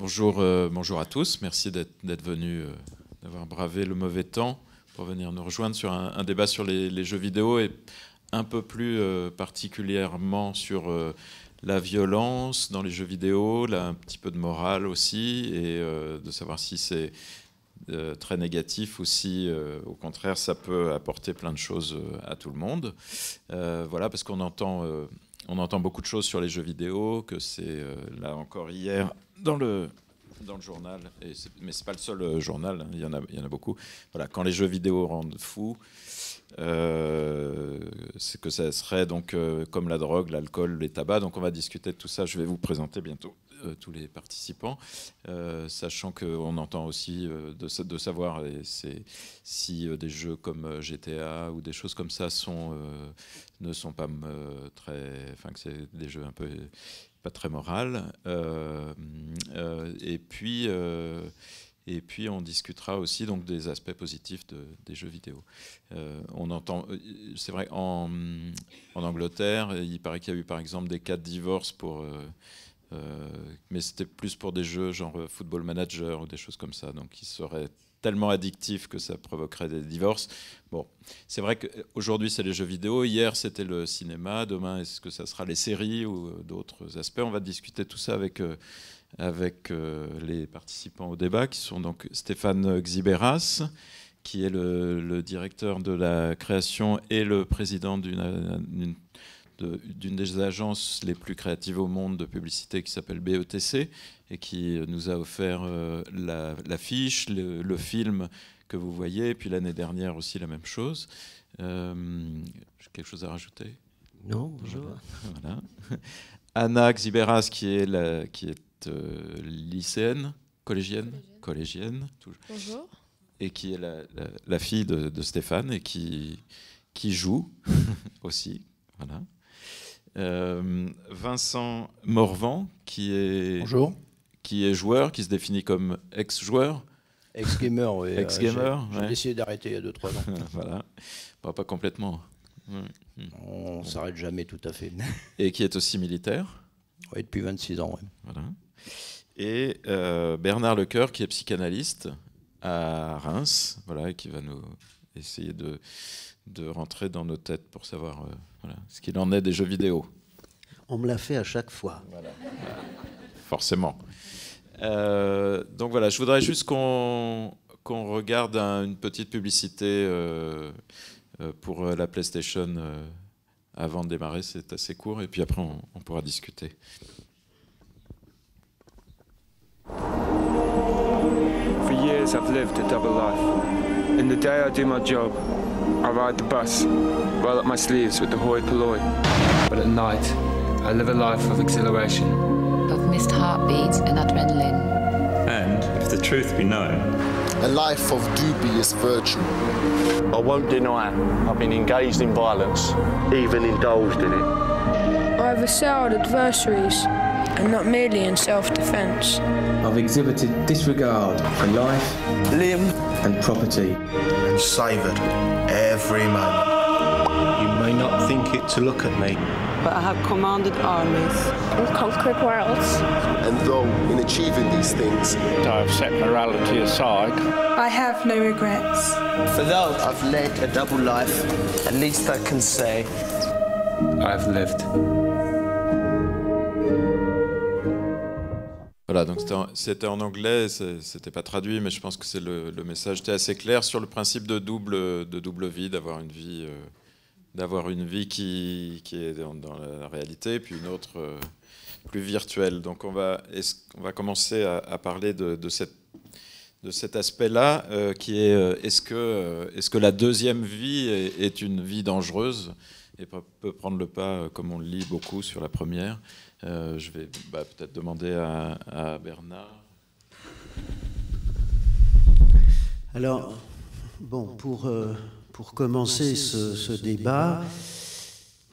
Bonjour à tous. Merci d'être venus, d'avoir bravé le mauvais temps pour venir nous rejoindre sur un débat sur les jeux vidéo et un peu plus particulièrement sur la violence dans les jeux vidéo, là, un petit peu de morale aussi, et de savoir si c'est très négatif ou si, au contraire, ça peut apporter plein de choses à tout le monde. Voilà, parce qu'on entend beaucoup de choses sur les jeux vidéo, que c'est, là encore hier, dans le journal, mais c'est pas le seul journal, hein, il y en a beaucoup. Voilà, quand les jeux vidéo rendent fous, c'est que ça serait donc comme la drogue, l'alcool, les tabacs. Donc on va discuter de tout ça. Je vais vous présenter bientôt tous les participants, sachant qu'on entend aussi de savoir si des jeux comme GTA ou des choses comme ça ne sont pas enfin que c'est des jeux un peu pas très moraux. Et puis on discutera aussi donc des aspects positifs des jeux vidéo. On entend, c'est vrai, en Angleterre, il paraît qu'il y a eu par exemple des cas de divorce mais c'était plus pour des jeux genre Football Manager ou des choses comme ça, donc qui seraient tellement addictifs que ça provoquerait des divorces. Bon, c'est vrai qu'aujourd'hui c'est les jeux vidéo, hier c'était le cinéma, demain est-ce que ça sera les séries ou d'autres aspects. On va discuter tout ça avec les participants au débat, qui sont donc Stéphane Xiberas, qui est le directeur de la création et le président d'une des agences les plus créatives au monde de publicité qui s'appelle BETC et qui nous a offert l'affiche, le film que vous voyez, et puis l'année dernière aussi la même chose. Quelque chose à rajouter? Non, bonjour. Voilà. Anna Xiberas, qui est lycéenne, collégienne, Bonjour. et qui est la fille de Stéphane et qui joue aussi. Voilà. Vincent Morvan, qui est joueur, qui se définit comme ex-joueur. Ex-gamer, oui. Ex-gamer, j'ai décidé d'arrêter il y a 2-3 ans. Voilà. Bon, pas complètement. On s'arrête jamais tout à fait. Et qui est aussi militaire. Oui, depuis 26 ans. Ouais. Voilà. Et Bernard Lecoeur, qui est psychanalyste à Reims, voilà, et qui va nous essayer de rentrer dans nos têtes pour savoir ce qu'il en est des jeux vidéo. On me l'a fait à chaque fois. Voilà. Forcément. Donc voilà, je voudrais juste qu'on regarde une petite publicité pour la PlayStation avant de démarrer. C'est assez court et puis après on pourra discuter. For years I've lived a double life. In the day I do my job, I ride the bus, roll up my sleeves with the hoi polloi. But at night, I live a life of exhilaration. Of missed heartbeats and adrenaline. And, if the truth be known, a life of dubious virtue. I won't deny I've been engaged in violence, even indulged in it. I've assailed adversaries, and not merely in self-defense. I've exhibited disregard for life, limb, and property, and savoured every moment. You may not think it to look at me, but I have commanded armies and conquered worlds. And though in achieving these things, I have set morality aside, I have no regrets. For though I've led a double life, at least I can say I've lived. Voilà, donc c'était en anglais, c'était pas traduit, mais je pense que c'est le message était assez clair sur le principe de double vie, d'avoir une vie qui est dans la réalité, puis une autre plus virtuelle. Donc on va commencer à parler de cet aspect-là, qui est est-ce que la deuxième vie est une vie dangereuse et peut prendre le pas, comme on le lit beaucoup, sur la première. Je vais peut-être demander à Bernard. Alors, bon, pour commencer ce débat,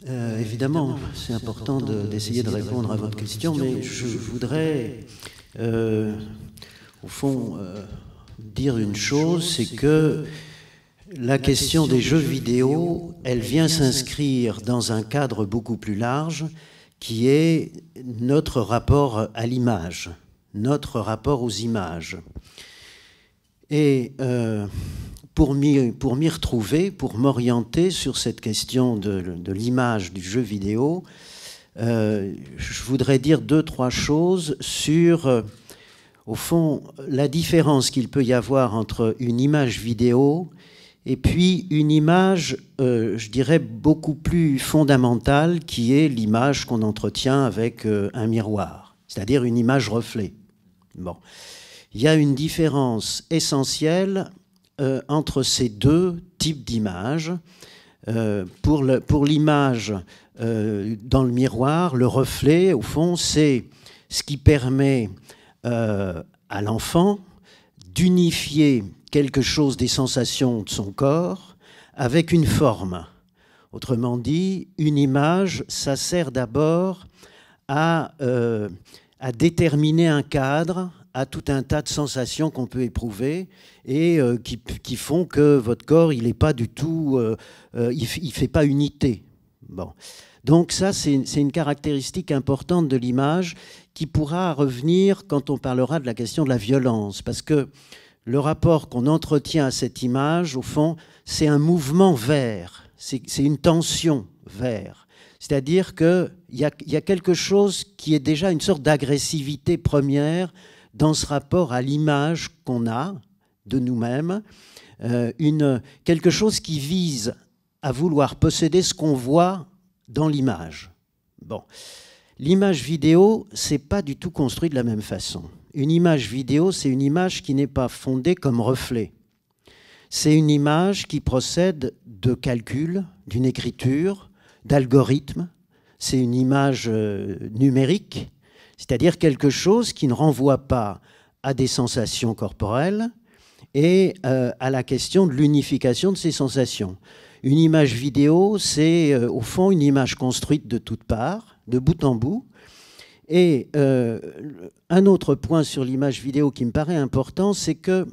évidemment, c'est important d'essayer de répondre à votre question, mais je voudrais, au fond, dire une chose, c'est que la question des jeux vidéo, elle vient s'inscrire dans un cadre beaucoup plus large, qui est notre rapport à l'image, notre rapport aux images. Et pour m'y retrouver, pour m'orienter sur cette question de l'image du jeu vidéo, je voudrais dire 2-3 choses sur, au fond, la différence qu'il peut y avoir entre une image vidéo et puis une image, je dirais, beaucoup plus fondamentale, qui est l'image qu'on entretient avec un miroir, c'est-à-dire une image reflet. Bon. Il y a une différence essentielle entre ces deux types d'images. Pour l'image dans le miroir, le reflet, au fond, c'est ce qui permet à l'enfant d'unifier quelque chose des sensations de son corps avec une forme. Autrement dit, une image, ça sert d'abord à déterminer un cadre, à tout un tas de sensations qu'on peut éprouver et qui font que votre corps, il n'est pas du tout, il fait pas unité. Bon. Donc ça, c'est une caractéristique importante de l'image qui pourra revenir quand on parlera de la question de la violence, parce que le rapport qu'on entretient à cette image, au fond, c'est un mouvement vers, c'est une tension vers. C'est-à-dire qu'il y a quelque chose qui est déjà une sorte d'agressivité première dans ce rapport à l'image qu'on a de nous-mêmes, quelque chose qui vise à vouloir posséder ce qu'on voit dans l'image. Bon. L'image vidéo, c'est pas du tout construit de la même façon. Une image vidéo, c'est une image qui n'est pas fondée comme reflet. C'est une image qui procède de calcul, d'une écriture, d'algorithmes. C'est une image numérique, c'est-à-dire quelque chose qui ne renvoie pas à des sensations corporelles et à la question de l'unification de ces sensations. Une image vidéo, c'est au fond une image construite de toutes parts, de bout en bout. Et un autre point sur l'image vidéo qui me paraît important, c'est que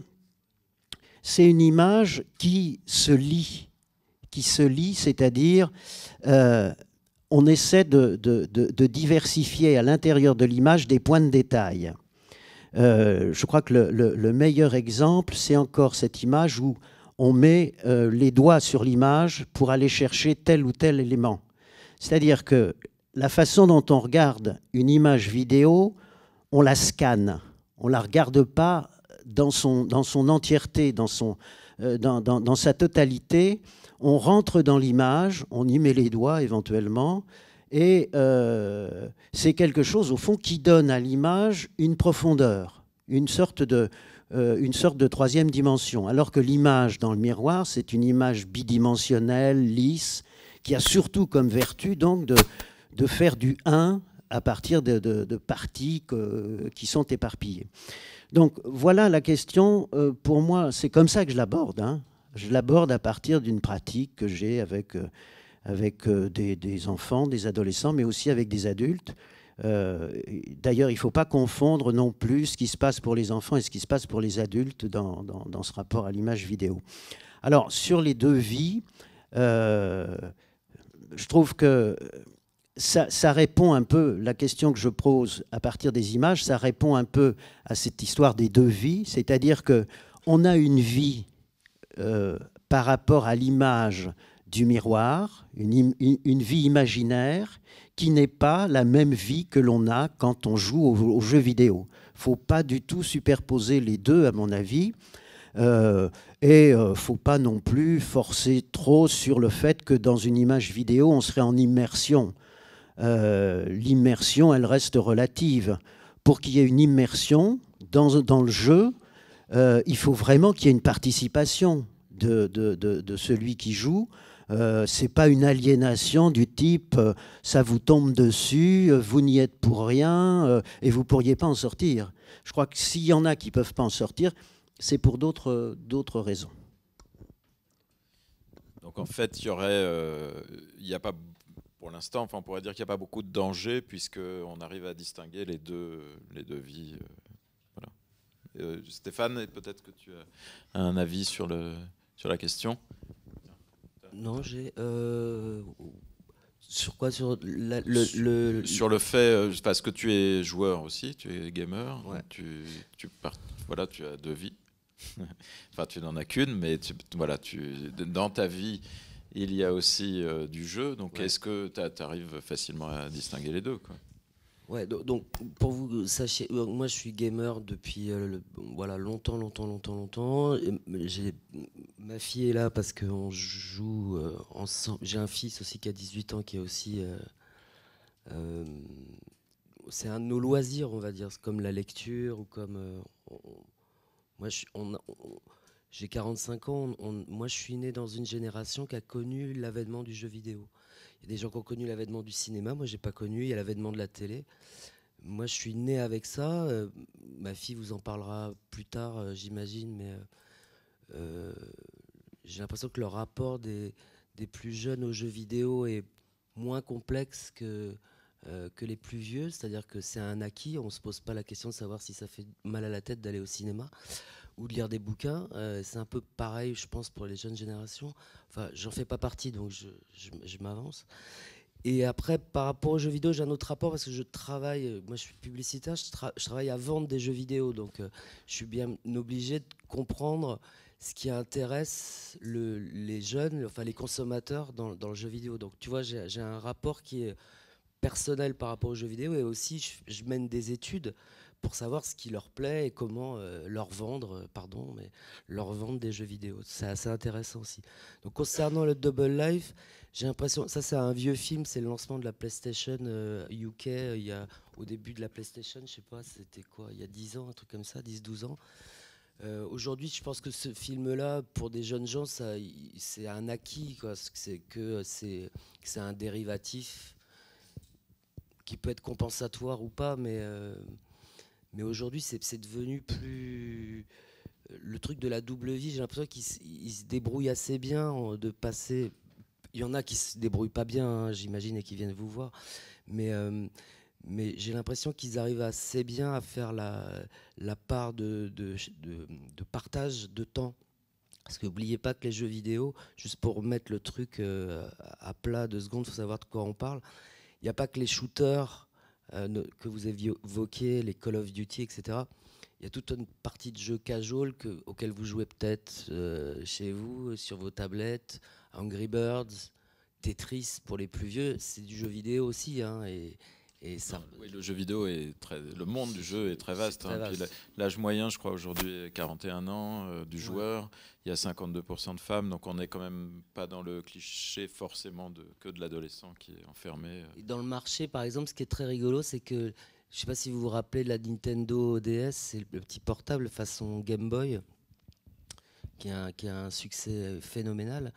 c'est une image qui se lit, c'est-à-dire on essaie de diversifier à l'intérieur de l'image des points de détail. Je crois que le meilleur exemple, c'est encore cette image où on met les doigts sur l'image pour aller chercher tel ou tel élément. C'est-à-dire que la façon dont on regarde une image vidéo, on la scanne. On ne la regarde pas dans son entièreté, dans sa totalité. On rentre dans l'image, on y met les doigts éventuellement, et c'est quelque chose, au fond, qui donne à l'image une profondeur, une sorte de troisième dimension. Alors que l'image dans le miroir, c'est une image bidimensionnelle, lisse, qui a surtout comme vertu donc de faire du 1 à partir de parties qui sont éparpillées. Donc voilà la question, pour moi, c'est comme ça que je l'aborde. Hein. Je l'aborde à partir d'une pratique que j'ai avec des enfants, des adolescents, mais aussi avec des adultes. D'ailleurs, il ne faut pas confondre non plus ce qui se passe pour les enfants et ce qui se passe pour les adultes dans ce rapport à l'image vidéo. Alors, sur les deux vies, je trouve que ça répond un peu, la question que je pose à partir des images, ça répond un peu à cette histoire des deux vies, c'est-à-dire qu'on a une vie par rapport à l'image du miroir, une vie imaginaire qui n'est pas la même vie que l'on a quand on joue aux jeux vidéo. Il ne faut pas du tout superposer les deux, à mon avis. Et il ne faut pas non plus forcer trop sur le fait que dans une image vidéo, on serait en immersion. L'immersion, elle reste relative. Pour qu'il y ait une immersion dans le jeu, il faut vraiment qu'il y ait une participation de celui qui joue. Ce n'est pas une aliénation du type ça vous tombe dessus, vous n'y êtes pour rien et vous ne pourriez pas en sortir. Je crois que s'il y en a qui ne peuvent pas en sortir, c'est pour d'autres raisons. Donc en fait, il n'y a pas, pour l'instant, enfin, on pourrait dire qu'il n'y a pas beaucoup de danger puisqu'on arrive à distinguer les deux vies. Voilà. Stéphane, peut-être que tu as un avis sur la question. Non, Sur quoi? Sur sur le fait, parce que tu es joueur aussi, tu es gamer, ouais. Voilà, tu as 2 vies. Enfin, tu n'en as qu'une, mais dans ta vie, il y a aussi du jeu. Donc, ouais. est-ce que tu arrives facilement à distinguer les deux, quoi? Ouais, donc pour vous sachiez, moi je suis gamer depuis longtemps. Ma fille est là parce qu'on joue ensemble. J'ai un fils aussi qui a 18 ans qui est aussi... c'est un de nos loisirs, on va dire, comme la lecture ou comme... moi j'ai 45 ans, moi je suis né dans une génération qui a connu l'avènement du jeu vidéo. Il y a des gens qui ont connu l'avènement du cinéma, moi j'ai pas connu, il y a l'avènement de la télé. Moi je suis né avec ça, ma fille vous en parlera plus tard j'imagine, mais j'ai l'impression que le rapport des plus jeunes aux jeux vidéo est moins complexe que les plus vieux, c'est-à-dire que c'est un acquis, on se pose pas la question de savoir si ça fait mal à la tête d'aller au cinéma ou de lire des bouquins. C'est un peu pareil, je pense, pour les jeunes générations. Enfin, j'en fais pas partie, donc je m'avance. Et après, par rapport aux jeux vidéo, j'ai un autre rapport parce que je travaille, moi je suis publicitaire, je travaille à vendre des jeux vidéo, donc je suis bien obligé de comprendre ce qui intéresse les jeunes, enfin les consommateurs dans le jeu vidéo. Donc tu vois, j'ai un rapport qui est personnel par rapport aux jeux vidéo, et aussi je mène des études pour savoir ce qui leur plaît et comment leur vendre des jeux vidéo. C'est assez intéressant aussi. Donc concernant le Double Life, j'ai l'impression, ça c'est un vieux film, c'est le lancement de la PlayStation UK, au début de la PlayStation, je sais pas, c'était quoi, il y a 10 ans, un truc comme ça, 10-12 ans. Aujourd'hui, je pense que ce film-là, pour des jeunes gens, c'est un acquis, quoi. C'est un dérivatif qui peut être compensatoire ou pas, mais aujourd'hui, c'est devenu plus... Le truc de la double vie, j'ai l'impression qu'il se débrouille assez bien de passer... Il y en a qui se débrouillent pas bien, hein, j'imagine, et qui viennent vous voir, mais j'ai l'impression qu'ils arrivent assez bien à faire la part de partage de temps. Parce que n'oubliez pas que les jeux vidéo, juste pour mettre le truc à plat 2 secondes, il faut savoir de quoi on parle. Il n'y a pas que les shooters que vous avez évoqués, les Call of Duty, etc. Il y a toute une partie de jeux casual auxquels vous jouez peut-être chez vous, sur vos tablettes, Angry Birds, Tetris pour les plus vieux, c'est du jeu vidéo aussi, hein, et ça... Oui, le jeu vidéo le monde du jeu est très vaste. Très vaste. L'âge moyen, je crois, aujourd'hui, est 41 ans du joueur. Il y a 52% de femmes, donc on n'est quand même pas dans le cliché forcément que de l'adolescent qui est enfermé. Et dans le marché, par exemple, ce qui est très rigolo, c'est que, je ne sais pas si vous vous rappelez de la Nintendo DS, c'est le petit portable façon Game Boy, qui a un succès phénoménal.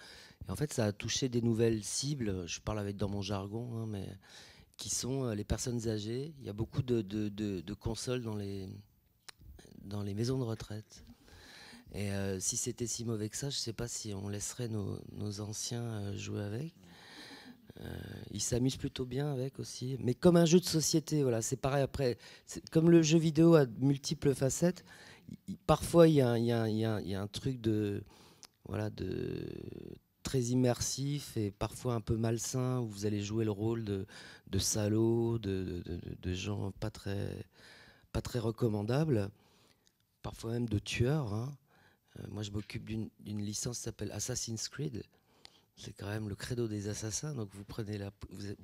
Et en fait, ça a touché des nouvelles cibles, je parle dans mon jargon, hein, mais... qui sont les personnes âgées. Il y a beaucoup de consoles dans les maisons de retraite. Et si c'était si mauvais que ça, je ne sais pas si on laisserait nos anciens jouer avec. Ils s'amusent plutôt bien avec aussi. Mais comme un jeu de société, voilà, c'est pareil. Après, comme le jeu vidéo a de multiples facettes, parfois il y a un truc très immersif et parfois un peu malsain, où vous allez jouer le rôle de salauds, de gens pas très recommandables, parfois même de tueurs, hein. Moi je m'occupe d'une licence qui s'appelle Assassin's Creed. C'est quand même le credo des assassins, donc vous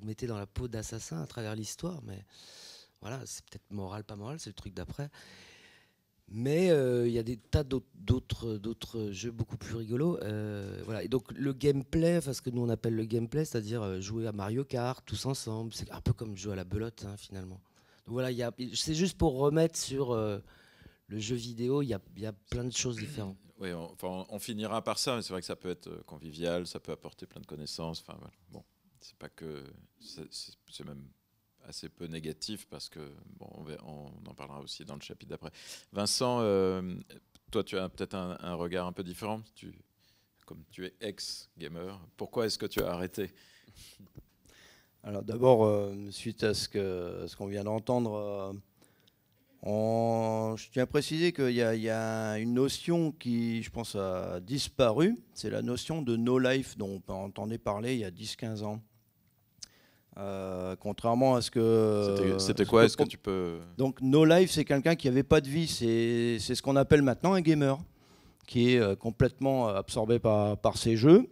mettez dans la peau d'assassin à travers l'histoire, mais voilà, c'est peut-être moral, pas moral, c'est le truc d'après. Mais il y a des tas d'autres jeux beaucoup plus rigolos. Voilà. Et donc le gameplay, enfin, ce que nous on appelle le gameplay, c'est-à-dire jouer à Mario Kart tous ensemble, c'est un peu comme jouer à la belote, hein, finalement. Donc voilà, c'est juste pour remettre sur le jeu vidéo, il y a plein de choses différentes. Oui, on finira par ça, mais c'est vrai que ça peut être convivial, ça peut apporter plein de connaissances. Enfin, voilà. Bon, c'est pas que... C'est même... assez peu négatif, parce que bon, on en parlera aussi dans le chapitre d'après. Vincent, toi tu as peut-être un regard un peu différent, comme tu es ex-gamer. Pourquoi est-ce que tu as arrêté? Alors d'abord, suite à ce qu'on vient d'entendre, je tiens à préciser qu'il y a une notion qui, je pense, a disparu. C'est la notion de no life dont on entendait parler il y a 10-15 ans. Contrairement à ce que... C'était quoi? Est-ce que tu peux... Donc No Life, c'est quelqu'un qui n'avait pas de vie. C'est ce qu'on appelle maintenant un gamer, qui est complètement absorbé par ses jeux.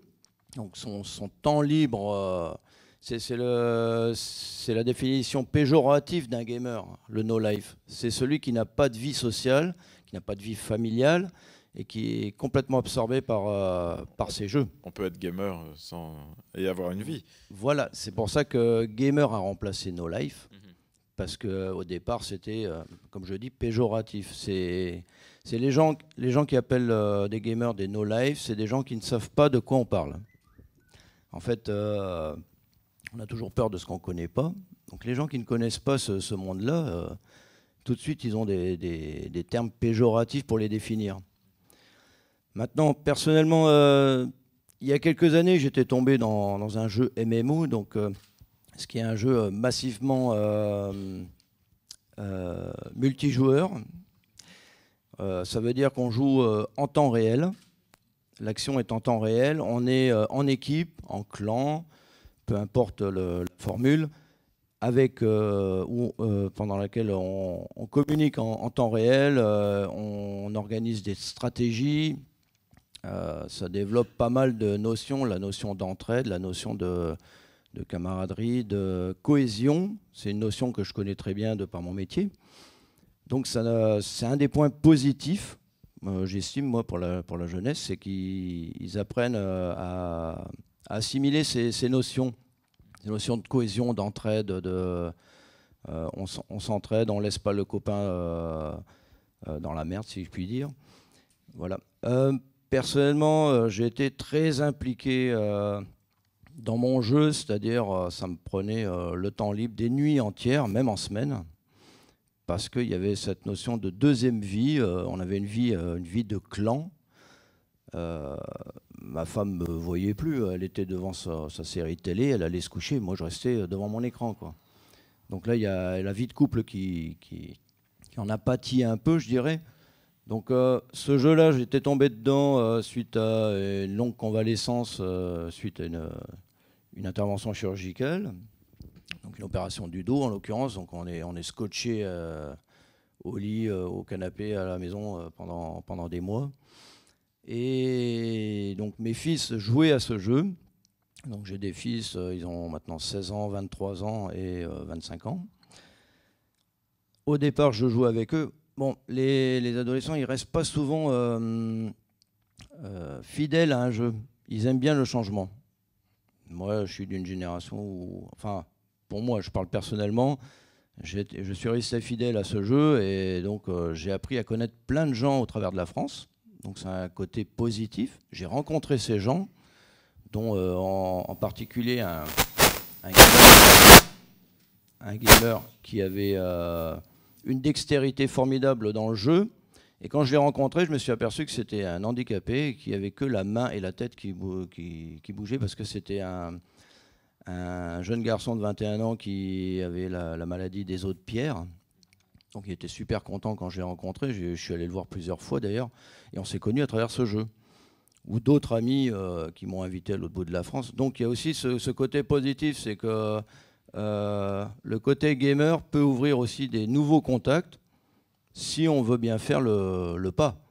Donc son temps libre, c'est la définition péjorative d'un gamer, le No Life. C'est celui qui n'a pas de vie sociale, qui n'a pas de vie familiale, et qui est complètement absorbé par ses jeux. On peut être gamer et avoir une vie. Voilà, c'est pour ça que gamer a remplacé No Life, parce qu'au départ, c'était, comme je dis, péjoratif. C'est les gens qui appellent des gamers des No Life, c'est des gens qui ne savent pas de quoi on parle. En fait, on a toujours peur de ce qu'on ne connaît pas. Donc les gens qui ne connaissent pas ce monde-là, tout de suite, ils ont des termes péjoratifs pour les définir. Maintenant, personnellement, il y a quelques années, j'étais tombé dans un jeu MMO, donc, ce qui est un jeu massivement multijoueur. Ça veut dire qu'on joue en temps réel. L'action est en temps réel. On est en équipe, en clan, peu importe la formule, pendant laquelle on communique en temps réel, on organise des stratégies. Ça développe pas mal de notions, la notion d'entraide, la notion de camaraderie, de cohésion. C'est une notion que je connais très bien de par mon métier. Donc c'est un des points positifs, j'estime, moi, pour la jeunesse, c'est qu'ils apprennent à assimiler ces notions de cohésion, d'entraide, on s'entraide, on ne laisse pas le copain dans la merde, si je puis dire. Voilà. Personnellement, j'ai été très impliqué dans mon jeu, c'est-à-dire ça me prenait le temps libre, des nuits entières, même en semaine, parce qu'il y avait cette notion de deuxième vie. On avait une vie de clan. Ma femme ne me voyait plus, elle était devant sa série de télé, elle allait se coucher, moi je restais devant mon écran, quoi. Donc là, il y a la vie de couple qui en a pâti un peu, je dirais. Donc ce jeu-là, j'étais tombé dedans suite à une longue convalescence, suite à une intervention chirurgicale, donc une opération du dos en l'occurrence. Donc on est scotché au lit, au canapé, à la maison pendant des mois. Et donc mes fils jouaient à ce jeu. Donc j'ai des fils, ils ont maintenant 16 ans, 23 ans et 25 ans. Au départ, je jouais avec eux. Bon, les adolescents, ils ne restent pas souvent fidèles à un jeu. Ils aiment bien le changement. Moi, je suis d'une génération où... Enfin, pour moi, je parle personnellement, je suis resté fidèle à ce jeu et donc j'ai appris à connaître plein de gens au travers de la France. Donc c'est un côté positif. J'ai rencontré ces gens, dont en particulier un gamer qui avait une dextérité formidable dans le jeu. Et quand je l'ai rencontré, je me suis aperçu que c'était un handicapé qui avait que la main et la tête qui bougeaient, parce que c'était un jeune garçon de 21 ans qui avait la maladie des os de pierre. Donc il était super content quand je l'ai rencontré. Je suis allé le voir plusieurs fois d'ailleurs. Et on s'est connus à travers ce jeu. Ou d'autres amis qui m'ont invité à l'autre bout de la France. Donc il y a aussi ce côté positif, c'est que le côté gamer peut ouvrir aussi des nouveaux contacts si on veut bien faire le pas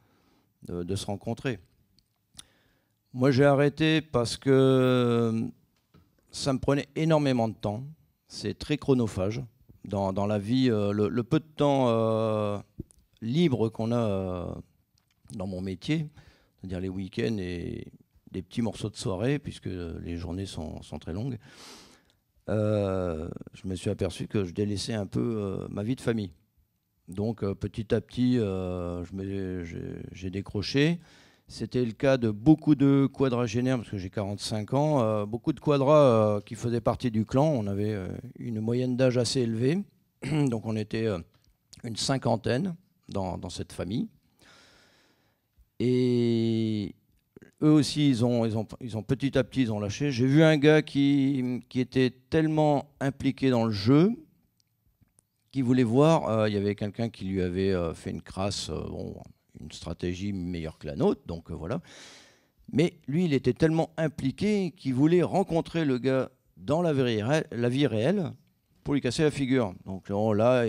de se rencontrer. Moi j'ai arrêté parce que ça me prenait énormément de temps. C'est très chronophage. Dans la vie, le peu de temps libre qu'on a dans mon métier, c'est-à-dire les week-ends et des petits morceaux de soirée, puisque les journées sont très longues, je me suis aperçu que je délaissais un peu ma vie de famille. Donc petit à petit, j'ai décroché. C'était le cas de beaucoup de quadragénaires, parce que j'ai 45 ans, beaucoup de quadras qui faisaient partie du clan. On avait une moyenne d'âge assez élevée, donc on était une cinquantaine dans cette famille. Et eux aussi, ils ont petit à petit, ils ont lâché. J'ai vu un gars qui était tellement impliqué dans le jeu, qui voulait voir, il y avait quelqu'un qui lui avait fait une crasse, une stratégie meilleure que la nôtre, donc voilà. Mais lui, il était tellement impliqué qu'il voulait rencontrer le gars dans la vie réelle pour lui casser la figure. Donc là,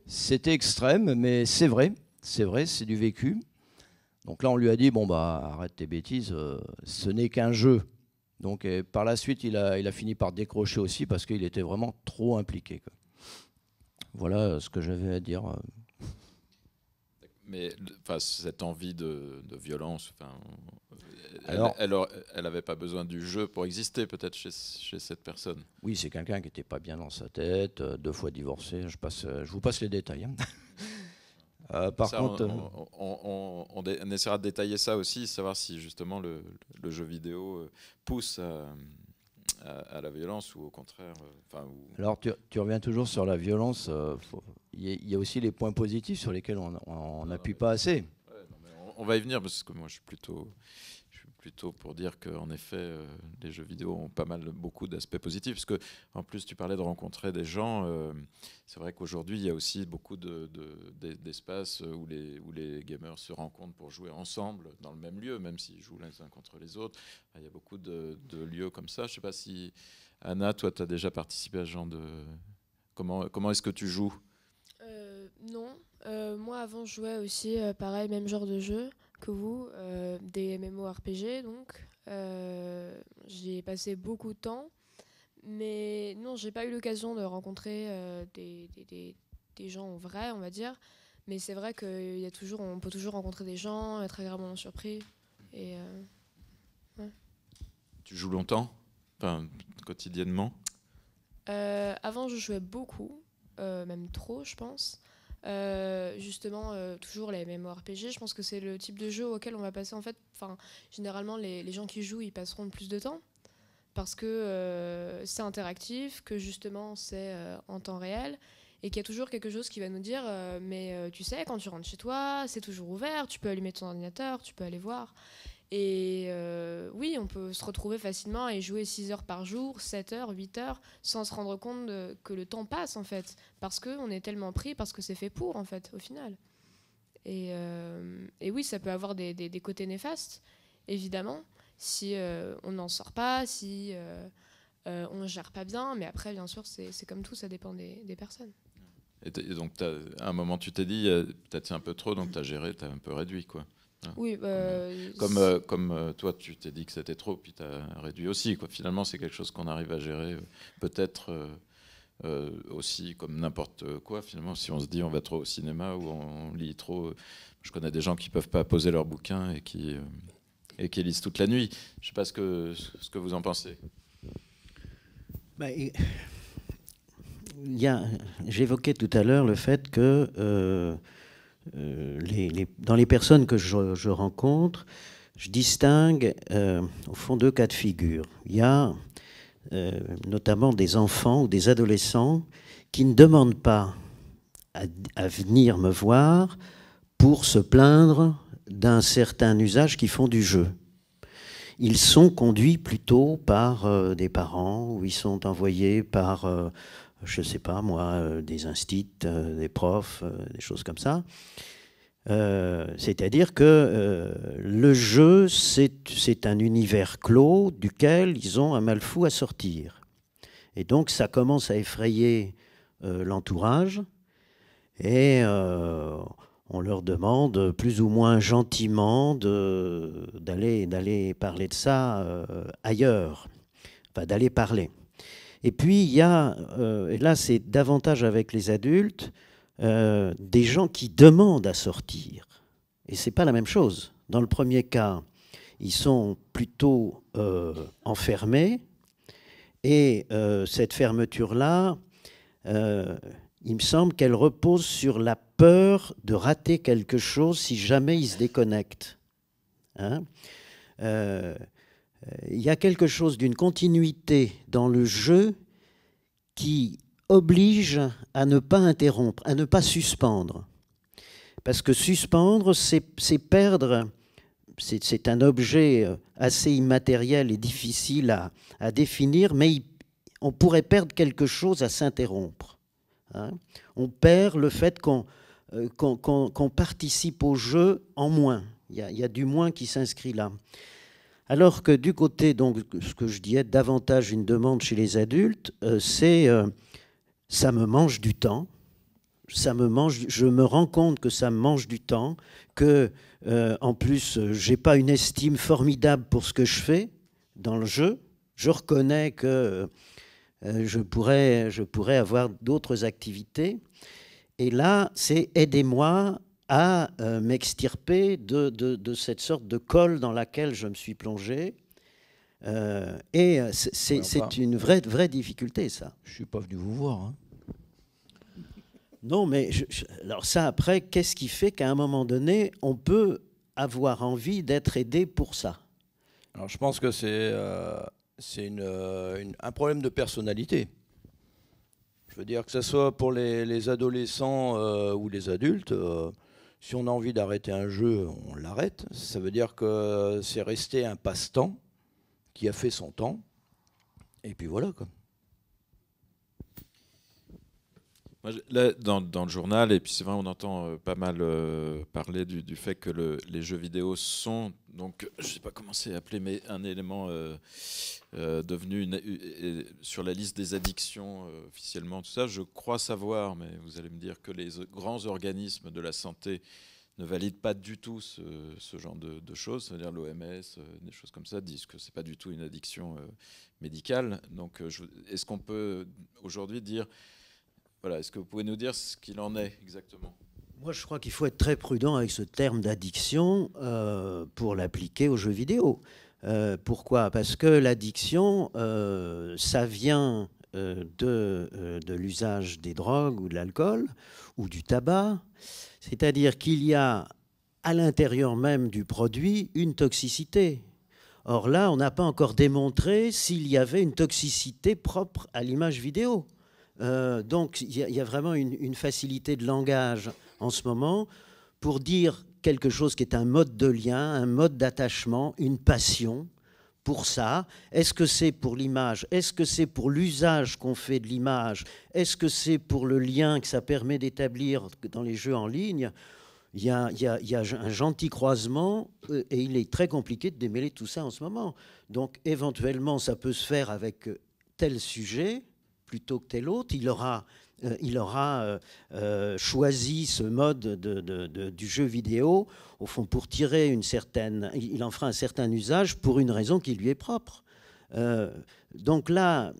c'était extrême, mais c'est vrai, c'est du vécu. Donc là, on lui a dit, bon, bah, arrête tes bêtises, ce n'est qu'un jeu. Donc par la suite, il a fini par décrocher aussi parce qu'il était vraiment trop impliqué, quoi. Voilà ce que j'avais à dire. Mais enfin, cette envie de violence, enfin, Alors, elle n'avait pas besoin du jeu pour exister, peut-être, chez cette personne. Oui, c'est quelqu'un qui n'était pas bien dans sa tête, 2 fois divorcé. Je vous passe les détails. Par ça, contre, on essaiera de détailler ça aussi, savoir si justement le jeu vidéo pousse à la violence ou au contraire. Alors tu reviens toujours sur la violence. Il y a aussi les points positifs sur lesquels on n'appuie pas assez. Ouais, non, mais on va y venir parce que moi je suis plutôt pour dire qu'en effet les jeux vidéo ont beaucoup d'aspects positifs, parce que en plus tu parlais de rencontrer des gens. C'est vrai qu'aujourd'hui il y a aussi beaucoup d'espaces où les gamers se rencontrent pour jouer ensemble dans le même lieu, même s'ils jouent les uns contre les autres. Il y a beaucoup de lieux comme ça. Je ne sais pas si Anna, toi tu as déjà participé à ce genre de... Comment est-ce que tu joues? Non, moi avant je jouais aussi pareil, même genre de jeu que vous, des MMORPG donc. J'y ai passé beaucoup de temps, mais non, j'ai pas eu l'occasion de rencontrer des gens en vrai, on va dire. Mais c'est vrai on peut toujours rencontrer des gens, être agréablement surpris. Et, ouais. Tu joues longtemps, enfin, quotidiennement? Avant je jouais beaucoup, même trop je pense. Justement toujours les MMORPG, je pense que c'est le type de jeu auquel on va passer en fait, généralement les gens qui jouent ils passeront le plus de temps parce que c'est interactif, que justement c'est en temps réel et qu'il y a toujours quelque chose qui va nous dire mais tu sais, quand tu rentres chez toi c'est toujours ouvert, tu peux allumer ton ordinateur, tu peux aller voir. Et oui, on peut se retrouver facilement et jouer 6 heures par jour, 7 heures, 8 heures, sans se rendre compte que le temps passe, en fait. Parce qu'on est tellement pris, parce que c'est fait pour, en fait, au final. Et oui, ça peut avoir des côtés néfastes, évidemment, si on n'en sort pas, si on ne gère pas bien. Mais après, bien sûr, c'est comme tout, ça dépend des personnes. Et donc, à un moment, tu t'es dit, peut-être c'est un peu trop, donc tu as géré, tu as un peu réduit, quoi. Oui, comme toi, tu t'es dit que c'était trop, puis tu as réduit aussi, quoi. Finalement, c'est quelque chose qu'on arrive à gérer, peut-être aussi comme n'importe quoi. Finalement, si on se dit on va trop au cinéma ou on lit trop, je connais des gens qui peuvent pas poser leur bouquin et qui lisent toute la nuit. Je sais pas ce que vous en pensez. J'évoquais tout à l'heure le fait que dans les personnes que je rencontre, je distingue au fond 2 cas de figure. Il y a notamment des enfants ou des adolescents qui ne demandent pas à venir me voir pour se plaindre d'un certain usage qu'ils font du jeu. Ils sont conduits plutôt par des parents ou ils sont envoyés par... je ne sais pas moi, des instits, des profs, des choses comme ça. C'est-à-dire que le jeu, c'est un univers clos duquel ils ont un mal fou à sortir. Et donc ça commence à effrayer l'entourage et on leur demande plus ou moins gentiment d'aller parler de ça ailleurs, enfin d'aller parler. Et puis, il y a, et là c'est davantage avec les adultes, des gens qui demandent à sortir. Et ce n'est pas la même chose. Dans le premier cas, ils sont plutôt enfermés. Et cette fermeture-là, il me semble qu'elle repose sur la peur de rater quelque chose si jamais ils se déconnectent. Hein ? Il y a quelque chose d'une continuité dans le jeu qui oblige à ne pas interrompre, à ne pas suspendre. Parce que suspendre, c'est perdre, c'est un objet assez immatériel et difficile à définir, mais on pourrait perdre quelque chose à s'interrompre. Hein. On perd le fait qu'on participe au jeu en moins. Il y a du moins qui s'inscrit là. Alors que du côté, donc, ce que je disais, davantage une demande chez les adultes, ça me mange du temps. Je me rends compte que ça me mange du temps, que en plus, j'ai pas une estime formidable pour ce que je fais dans le jeu. Je reconnais que je pourrais avoir d'autres activités. Et là, c'est aidez-moi à m'extirper de cette sorte de colle dans laquelle je me suis plongé. Et c'est une vraie difficulté, ça. Je ne suis pas venu vous voir. Hein. Non, mais alors ça, après, qu'est-ce qui fait qu'à un moment donné, on peut avoir envie d'être aidé pour ça? Alors, je pense que c'est un problème de personnalité. Je veux dire que ce soit pour les adolescents ou les adultes, si on a envie d'arrêter un jeu, on l'arrête. Ça veut dire que c'est resté un passe-temps qui a fait son temps. Et puis voilà, quoi. Là, dans le journal, et puis c'est vrai, on entend pas mal parler du fait que les jeux vidéo sont, donc, je ne sais pas comment c'est appelé, mais un élément devenu sur la liste des addictions officiellement, tout ça. Je crois savoir, mais vous allez me dire que les grands organismes de la santé ne valident pas du tout ce genre de choses, c'est-à-dire l'OMS, des choses comme ça, disent que ce n'est pas du tout une addiction médicale. Donc, est-ce qu'on peut aujourd'hui dire... Voilà, est-ce que vous pouvez nous dire ce qu'il en est exactement? Moi, je crois qu'il faut être très prudent avec ce terme d'addiction pour l'appliquer aux jeux vidéo. Pourquoi? Parce que l'addiction, ça vient de l'usage des drogues ou de l'alcool ou du tabac. C'est-à-dire qu'il y a à l'intérieur même du produit une toxicité. Or là, on n'a pas encore démontré s'il y avait une toxicité propre à l'image vidéo. Donc il y a vraiment une facilité de langage en ce moment pour dire quelque chose qui est un mode de lien, un mode d'attachement, une passion pour ça. Est-ce que c'est pour l'image? Est-ce que c'est pour l'usage qu'on fait de l'image? Est-ce que c'est pour le lien que ça permet d'établir dans les jeux en ligne? Il y a un gentil croisement et il est très compliqué de démêler tout ça en ce moment. Donc éventuellement ça peut se faire avec tel sujet plutôt que tel autre. Il aura choisi ce mode du jeu vidéo, au fond, pour tirer il en fera un certain usage pour une raison qui lui est propre. Donc là,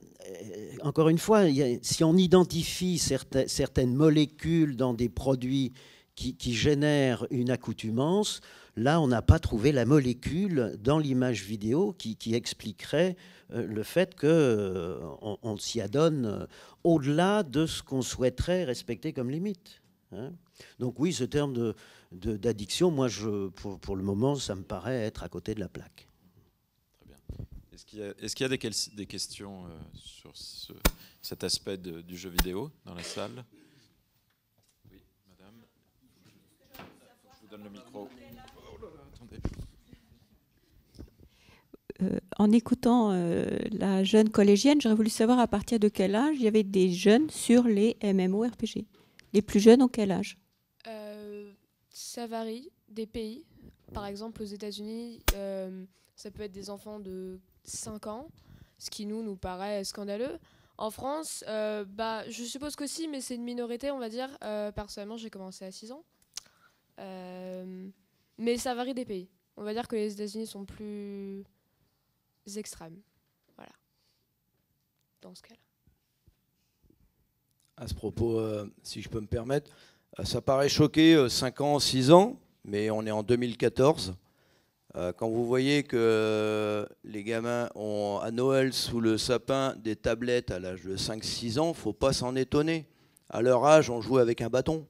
encore une fois, si on identifie certaines molécules dans des produits qui génèrent une accoutumance, là, on n'a pas trouvé la molécule dans l'image vidéo qui expliquerait le fait qu'on s'y adonne au-delà de ce qu'on souhaiterait respecter comme limite. Hein. Donc oui, ce terme d'addiction, moi, pour le moment, ça me paraît être à côté de la plaque. Très bien. Est-ce qu'il y a des questions sur cet aspect du jeu vidéo dans la salle? Oui, madame. Je vous donne le micro. Attendez. En écoutant la jeune collégienne, j'aurais voulu savoir à partir de quel âge il y avait des jeunes sur les MMORPG. Les plus jeunes ont quel âge? Ça varie des pays. Par exemple, aux États-Unis, ça peut être des enfants de 5 ans, ce qui nous paraît scandaleux. En France, je suppose qu'aussi, mais c'est une minorité, on va dire. Personnellement, j'ai commencé à 6 ans. Mais ça varie des pays. On va dire que les États-Unis sont plus extrêmes. Voilà. Dans ce cas-là. À ce propos, si je peux me permettre, ça paraît choqué, 5 ans, 6 ans, mais on est en 2014. Quand vous voyez que les gamins ont à Noël sous le sapin des tablettes à l'âge de 5-6 ans, il ne faut pas s'en étonner. À leur âge, on jouait avec un bâton.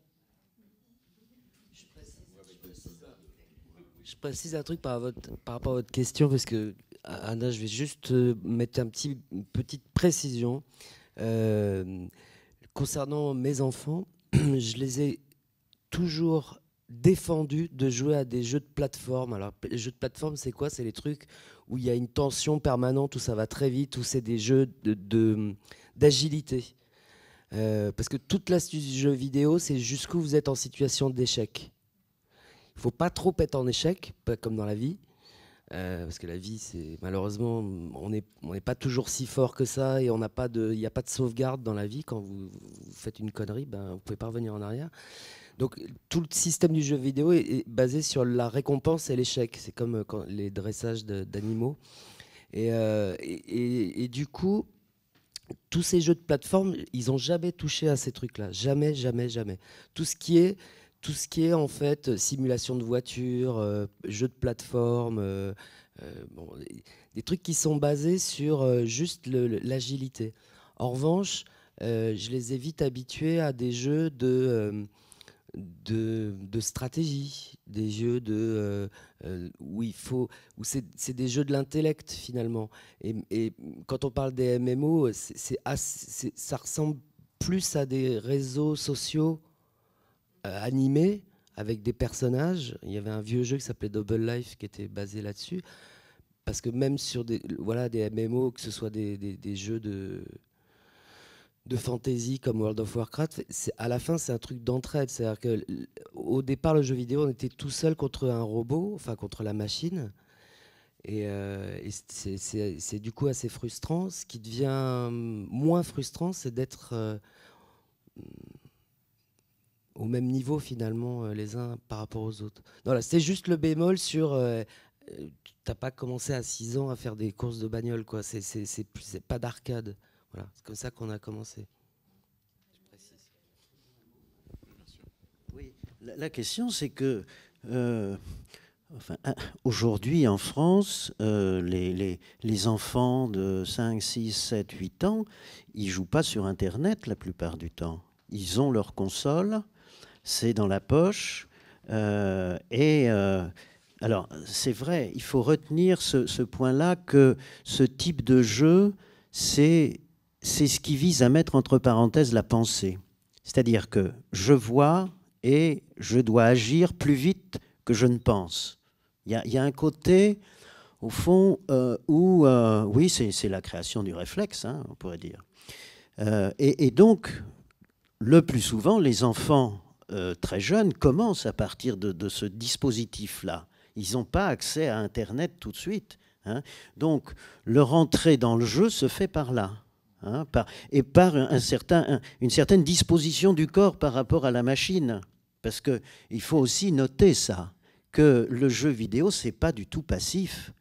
Je précise un truc par rapport à votre question, parce que, Anna, je vais juste mettre une petite précision. Concernant mes enfants, je les ai toujours défendus de jouer à des jeux de plateforme. Alors, les jeux de plateforme, c'est quoi? C'est les trucs où il y a une tension permanente, où ça va très vite, où c'est des jeux d'agilité. Parce que toute l'astuce du jeu vidéo, c'est jusqu'où vous êtes en situation d'échec. Il ne faut pas trop être en échec, pas comme dans la vie. Parce que la vie, c'est malheureusement, on n'est pas toujours si fort que ça et il n'y a pas de sauvegarde dans la vie. Quand vous faites une connerie, ben, vous ne pouvez pas revenir en arrière. Donc tout le système du jeu vidéo est basé sur la récompense et l'échec. C'est comme les dressages d'animaux. Et du coup, tous ces jeux de plateforme, ils n'ont jamais touché à ces trucs-là. Jamais, jamais, jamais. Tout ce qui est en fait simulation de voiture, jeux de plateforme, des trucs qui sont basés sur juste l'agilité. En revanche, je les ai vite habitués à des jeux de stratégie, des jeux où c'est des jeux de l'intellect finalement. Et quand on parle des MMO, ça ressemble plus à des réseaux sociaux animés avec des personnages. Il y avait un vieux jeu qui s'appelait Double Life qui était basé là-dessus. Parce que même sur des MMO, que ce soit des jeux de fantasy comme World of Warcraft, à la fin c'est un truc d'entraide. C'est-à-dire qu'au départ, le jeu vidéo, on était tout seul contre un robot, enfin contre la machine. Et c'est du coup assez frustrant. Ce qui devient moins frustrant, c'est d'être au même niveau finalement les uns par rapport aux autres. Voilà, c'est juste le bémol sur t'as pas commencé à 6 ans à faire des courses de bagnole, quoi. C'est pas d'arcade. Voilà, c'est comme ça qu'on a commencé. Je précise. Oui, la question c'est que aujourd'hui en France, les enfants de 5, 6, 7, 8 ans, ils jouent pas sur Internet la plupart du temps. Ils ont leur console, c'est dans la poche. Alors, c'est vrai, il faut retenir ce point-là, que ce type de jeu, c'est ce qui vise à mettre entre parenthèses la pensée. C'est-à-dire que je vois et je dois agir plus vite que je ne pense. Il y a un côté, au fond, où, oui, c'est la création du réflexe, hein, on pourrait dire. Et donc, le plus souvent, les enfants très jeunes commencent à partir de ce dispositif-là. Ils n'ont pas accès à Internet tout de suite. Hein. Donc, leur entrée dans le jeu se fait par là. Hein, par une certaine disposition du corps par rapport à la machine. Parce qu'il faut aussi noter ça, que le jeu vidéo, ce n'est pas du tout passif.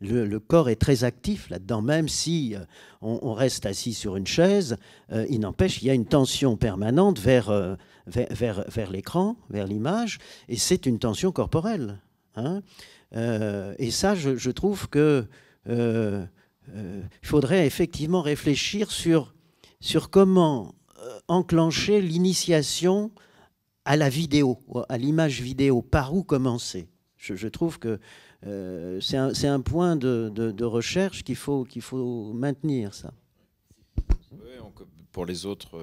Le corps est très actif là-dedans, même si on reste assis sur une chaise, il n'empêche, il y a une tension permanente vers l'écran, vers l'image, et c'est une tension corporelle. Hein. Et ça, je trouve que il faudrait effectivement réfléchir sur comment enclencher l'initiation à la vidéo, à l'image vidéo, par où commencer. Je trouve que c'est un point de recherche qu'il faut maintenir, ça. Oui, pour les autres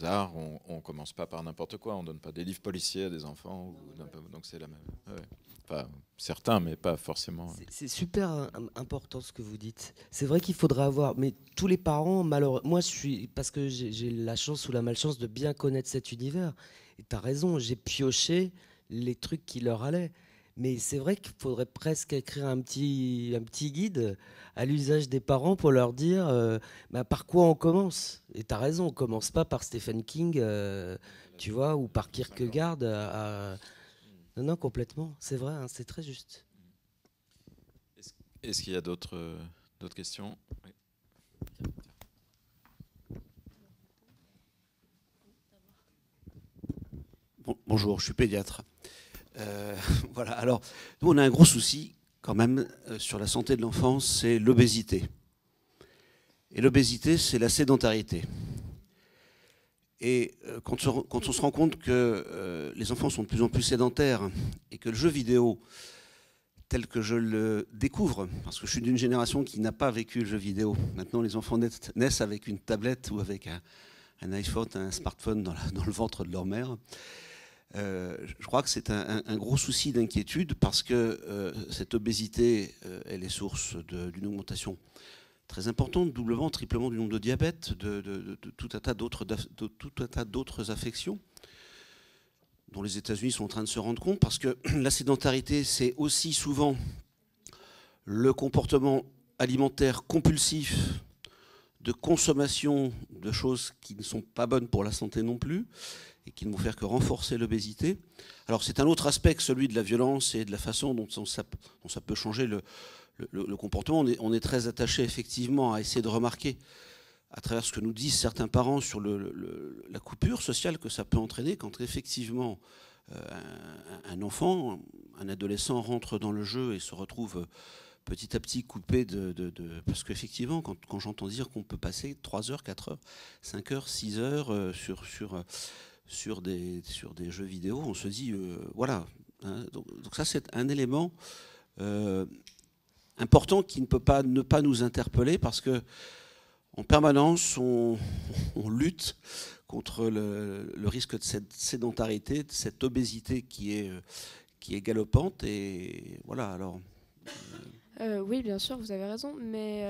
arts, on ne commence pas par n'importe quoi. On ne donne pas des livres policiers à des enfants. Donc c'est la même. Ouais. Enfin, certains, mais pas forcément. C'est super important ce que vous dites. C'est vrai qu'il faudrait avoir, mais tous les parents, malheureusement, moi parce que j'ai la chance ou la malchance de bien connaître cet univers. Et tu as raison, j'ai pioché les trucs qui leur allaient. Mais c'est vrai qu'il faudrait presque écrire un petit guide à l'usage des parents pour leur dire par quoi on commence. Et tu as raison, on ne commence pas par Stephen King, tu vois, ou par Kierkegaard. Non, complètement, c'est vrai, hein, c'est très juste. Est-ce qu'il y a d'autres questions? Oui. Bonjour, je suis pédiatre. Voilà, alors, nous, on a un gros souci, quand même, sur la santé de l'enfance, c'est l'obésité. Et l'obésité, c'est la sédentarité. Et quand on se rend compte que les enfants sont de plus en plus sédentaires et que le jeu vidéo, tel que je le découvre, parce que je suis d'une génération qui n'a pas vécu le jeu vidéo, maintenant les enfants naissent avec une tablette ou avec un iPhone, un smartphone dans le ventre de leur mère, je crois que c'est un gros souci d'inquiétude parce que cette obésité, elle est source d'une augmentation très importante, doublement, triplement du nombre de diabètes, de tout un tas d'autres affections dont les États-Unis sont en train de se rendre compte, parce que la sédentarité, c'est aussi souvent le comportement alimentaire compulsif de consommation de choses qui ne sont pas bonnes pour la santé non plus et qui ne vont faire que renforcer l'obésité. Alors c'est un autre aspect que celui de la violence et de la façon dont ça peut changer le comportement. On est très attaché effectivement à essayer de remarquer à travers ce que nous disent certains parents sur la coupure sociale que ça peut entraîner quand effectivement un enfant, un adolescent rentre dans le jeu et se retrouve petit à petit coupé parce qu'effectivement, quand j'entends dire qu'on peut passer 3 heures, 4 heures, 5 heures, 6 heures sur des jeux vidéo, on se dit, voilà. Hein, donc ça, c'est un élément important qui ne peut pas ne pas nous interpeller parce que en permanence, on lutte contre le risque de cette sédentarité, de cette obésité qui est galopante. Et voilà, alors... Oui, bien sûr, vous avez raison, mais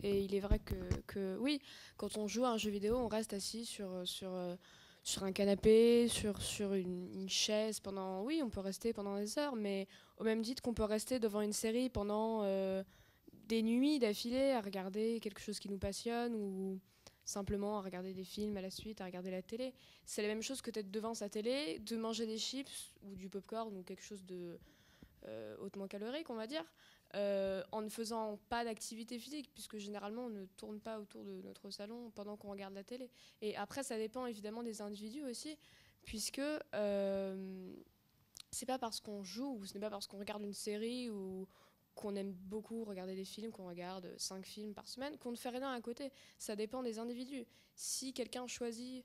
et il est vrai que oui, quand on joue à un jeu vidéo, on reste assis sur un canapé, sur une chaise pendant... Oui, on peut rester pendant des heures, mais au même titre qu'on peut rester devant une série pendant des nuits d'affilée à regarder quelque chose qui nous passionne ou simplement à regarder des films à la suite, à regarder la télé. C'est la même chose que d'être devant sa télé, de manger des chips ou du popcorn ou quelque chose de hautement calorique, on va dire. En ne faisant pas d'activité physique, puisque généralement on ne tourne pas autour de notre salon pendant qu'on regarde la télé. Et après, ça dépend évidemment des individus aussi, puisque c'est pas parce qu'on joue, ou ce n'est pas parce qu'on regarde une série ou qu'on aime beaucoup regarder des films, qu'on regarde 5 films par semaine, qu'on ne fait rien à côté. Ça dépend des individus. Si quelqu'un choisit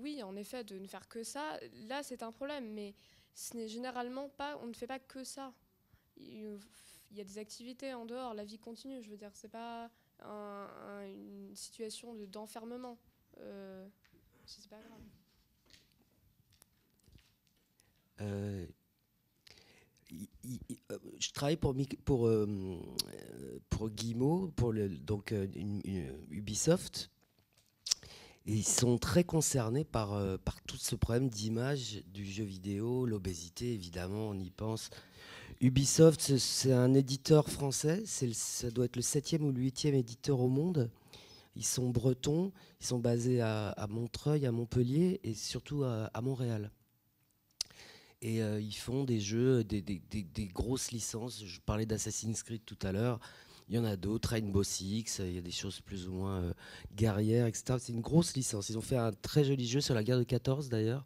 oui, en effet, de ne faire que ça, là c'est un problème, mais ce n'est généralement pas, on ne fait pas que ça. Il y a des activités en dehors, la vie continue, je veux dire, c'est pas une situation d'enfermement. C'est pas grave. Je travaille pour Guillemot, pour Ubisoft. Et ils sont très concernés par tout ce problème d'image du jeu vidéo, l'obésité, évidemment, on y pense. Ubisoft, c'est un éditeur français, ça doit être le 7e ou le 8e éditeur au monde. Ils sont bretons, ils sont basés à Montreuil, à Montpellier et surtout à Montréal. Et ils font des jeux, des grosses licences. Je parlais d'Assassin's Creed tout à l'heure. Il y en a d'autres, Rainbow Six, il y a des choses plus ou moins guerrières, etc. C'est une grosse licence. Ils ont fait un très joli jeu sur la guerre de 14 d'ailleurs,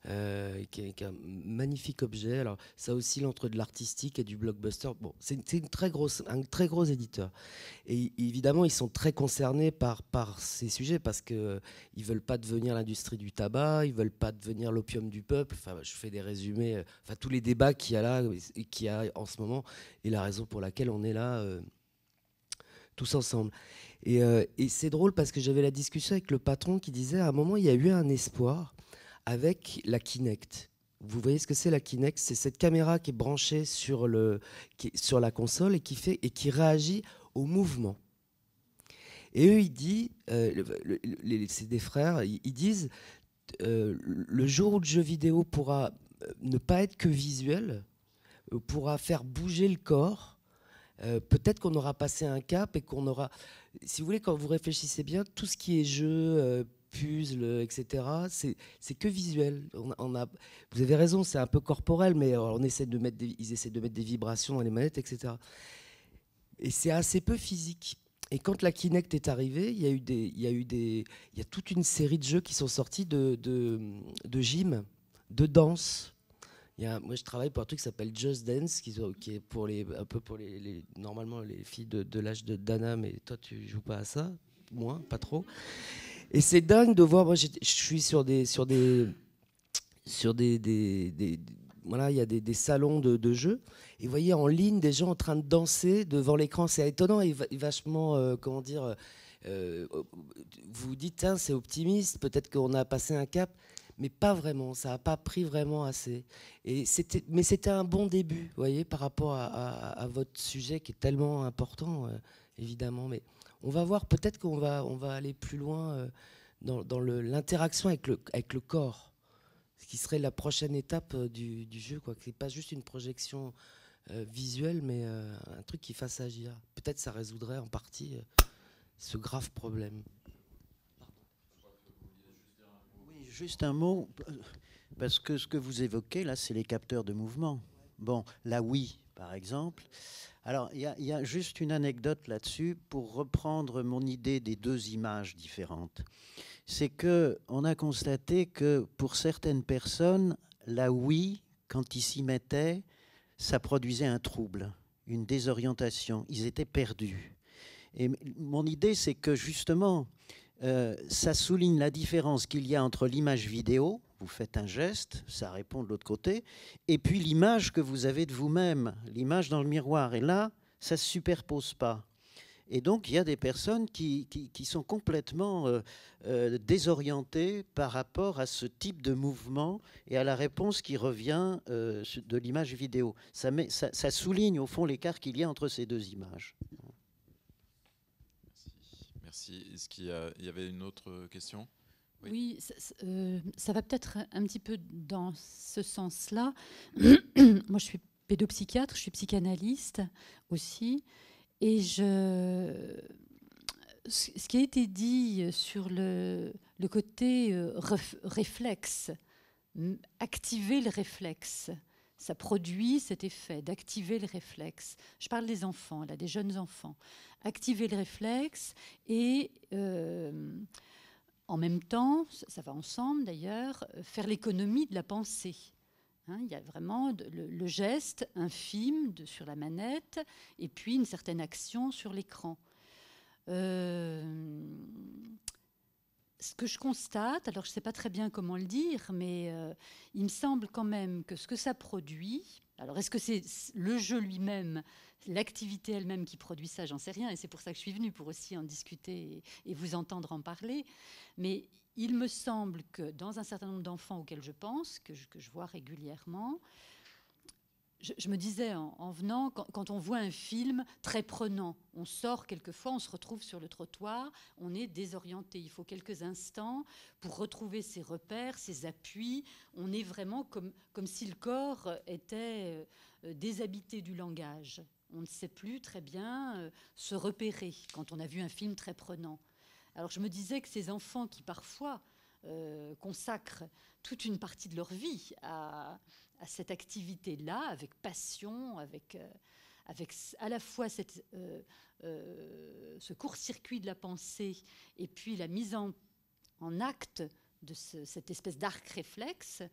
qui est un magnifique objet. Alors ça oscille entre de l'artistique et du blockbuster. Bon, c'est un très gros éditeur. Et évidemment, ils sont très concernés par ces sujets parce qu'ils ne veulent pas devenir l'industrie du tabac, ils ne veulent pas devenir l'opium du peuple. Enfin, je fais des résumés, tous les débats qu'il y a là et qu'il y a en ce moment et la raison pour laquelle on est là tous ensemble. Et c'est drôle parce que j'avais la discussion avec le patron qui disait à un moment, il y a eu un espoir avec la Kinect. Vous voyez ce que c'est la Kinect? C'est cette caméra qui est branchée sur la console et qui réagit au mouvement. Et eux, ils disent, c'est des frères, ils disent le jour où le jeu vidéo pourra ne pas être que visuel, pourra faire bouger le corps, peut-être qu'on aura passé un cap et qu'on aura... Si vous voulez, quand vous réfléchissez bien, tout ce qui est jeu, puzzle, etc., c'est que visuel. Vous avez raison, c'est un peu corporel, mais ils essaient de mettre des vibrations dans les manettes, etc. Et c'est assez peu physique. Et quand la Kinect est arrivée, il y a toute une série de jeux qui sont sortis de gym, de danse. Moi, je travaille pour un truc qui s'appelle Just Dance, qui est un peu pour normalement les filles de l'âge de Dana, mais toi, tu joues pas à ça, moins, pas trop. Et c'est dingue de voir. Moi, je suis sur des voilà, il y a des salons de jeux. Et vous voyez en ligne des gens en train de danser devant l'écran. C'est étonnant et vachement, comment dire. Vous vous dites, c'est optimiste. Peut-être qu'on a passé un cap. Mais pas vraiment, ça n'a pas pris vraiment assez. Mais c'était un bon début, vous voyez, par rapport à votre sujet qui est tellement important, évidemment. Mais on va voir, peut-être qu'on va aller plus loin dans l'interaction avec le corps. ce qui serait la prochaine étape du jeu, quoi. Que n'est pas juste une projection visuelle, mais un truc qui fasse agir. Peut-être ça résoudrait en partie ce grave problème. Oui, juste un mot, parce que ce que vous évoquez là, c'est les capteurs de mouvement. Bon, la Wii, par exemple. Alors, il y a juste une anecdote là-dessus pour reprendre mon idée des deux images différentes. C'est qu'on a constaté que pour certaines personnes, la Wii, quand ils s'y mettaient, ça produisait un trouble, une désorientation. Ils étaient perdus. Et mon idée, c'est que justement, ça souligne la différence qu'il y a entre l'image vidéo, vous faites un geste, ça répond de l'autre côté, et puis l'image que vous avez de vous-même, l'image dans le miroir. Et là, ça ne se superpose pas. Et donc, il y a des personnes qui sont complètement désorientées par rapport à ce type de mouvement et à la réponse qui revient de l'image vidéo. Ça souligne, au fond, l'écart qu'il y a entre ces deux images. Merci. Est-ce qu'il y avait une autre question ? Oui, ça va peut-être un petit peu dans ce sens-là. Moi, je suis pédopsychiatre, je suis psychanalyste aussi. Et ce qui a été dit sur le côté réflexe, activer le réflexe, ça produit cet effet d'activer le réflexe. Je parle des enfants, là, des jeunes enfants. Activer le réflexe et... en même temps, ça va ensemble d'ailleurs, faire l'économie de la pensée. Hein, il y a vraiment le geste, un film sur la manette, et puis une certaine action sur l'écran. Ce que je constate, alors je ne sais pas très bien comment le dire, mais il me semble quand même que ce que ça produit, alors est-ce que c'est le jeu lui-même, l'activité elle-même qui produit ça, j'en sais rien, et c'est pour ça que je suis venue, pour aussi en discuter et vous entendre en parler. Mais il me semble que dans un certain nombre d'enfants auxquels je pense, que je vois régulièrement, je me disais en venant, quand on voit un film très prenant, on sort quelquefois, on se retrouve sur le trottoir, on est désorienté. Il faut quelques instants pour retrouver ses repères, ses appuis. On est vraiment comme si le corps était déshabité du langage. On ne sait plus très bien se repérer quand on a vu un film très prenant. Alors je me disais que ces enfants qui parfois consacrent toute une partie de leur vie à cette activité-là, avec passion, avec à la fois ce court-circuit de la pensée et puis la mise en acte de cette espèce d'arc réflexe,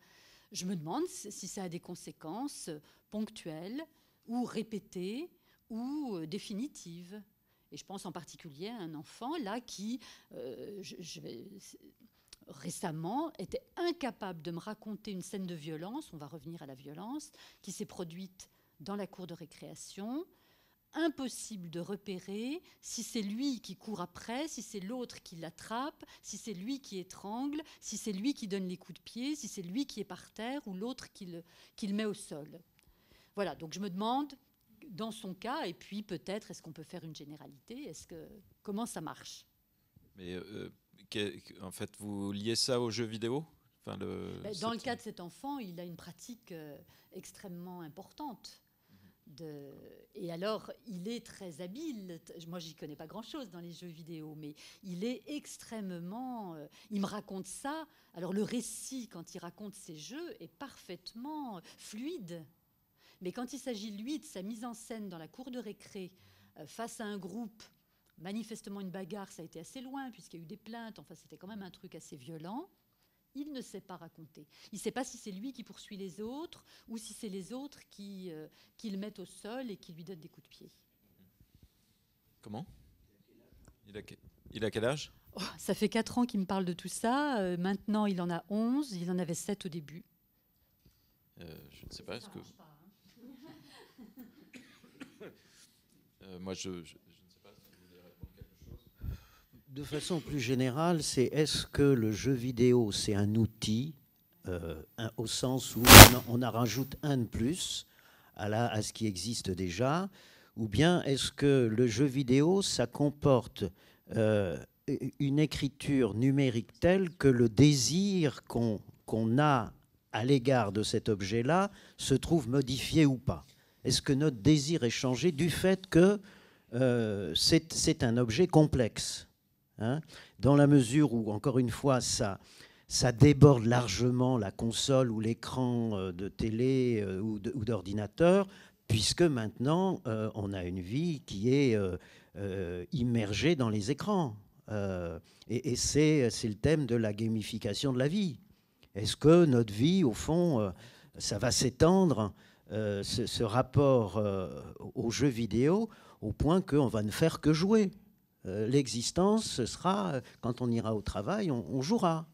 je me demande si ça a des conséquences ponctuelles ou répétées ou définitives. Et je pense en particulier à un enfant là qui, récemment, était incapable de me raconter une scène de violence, on va revenir à la violence, qui s'est produite dans la cour de récréation. Impossible de repérer si c'est lui qui court après, si c'est l'autre qui l'attrape, si c'est lui qui étrangle, si c'est lui qui donne les coups de pied, si c'est lui qui est par terre ou l'autre qui le met au sol. Voilà, donc je me demande, dans son cas, et puis peut-être, est-ce qu'on peut faire une généralité ? Comment ça marche ? Mais en fait, vous liez ça aux jeux vidéo ? Enfin, dans le cas de cet enfant, il a une pratique extrêmement importante. Et alors, il est très habile. Moi, j'y connais pas grand-chose dans les jeux vidéo, mais il est extrêmement... il me raconte ça. Alors, le récit, quand il raconte ses jeux, est parfaitement fluide. Mais quand il s'agit, lui, de sa mise en scène dans la cour de récré, face à un groupe, manifestement une bagarre, ça a été assez loin, puisqu'il y a eu des plaintes, enfin, c'était quand même un truc assez violent, il ne sait pas raconter. Il ne sait pas si c'est lui qui poursuit les autres, ou si c'est les autres qui le mettent au sol et qui lui donnent des coups de pied. Comment ? Il a quel âge ? Ça fait 4 ans qu'il me parle de tout ça. Maintenant, il en a 11. Il en avait 7 au début. Je ne sais pas. Est-ce que... moi, je ne sais pas si vous voulez répondre quelque chose. De façon plus générale, c'est est-ce que le jeu vidéo, c'est un outil au sens où on en rajoute un de plus à ce qui existe déjà, ou bien est-ce que le jeu vidéo, ça comporte une écriture numérique telle que le désir qu'on a à l'égard de cet objet-là se trouve modifié ou pas? Est-ce que notre désir est changé du fait que c'est un objet complexe, hein, dans la mesure où, encore une fois, ça déborde largement la console ou l'écran de télé ou d'ordinateur, puisque maintenant, on a une vie qui est immergée dans les écrans. Et c'est le thème de la gamification de la vie. Est-ce que notre vie, au fond, ça va s'étendre, ce rapport aux jeux vidéo, au point qu'on va ne faire que jouer? L'existence, ce sera, quand on ira au travail, on jouera.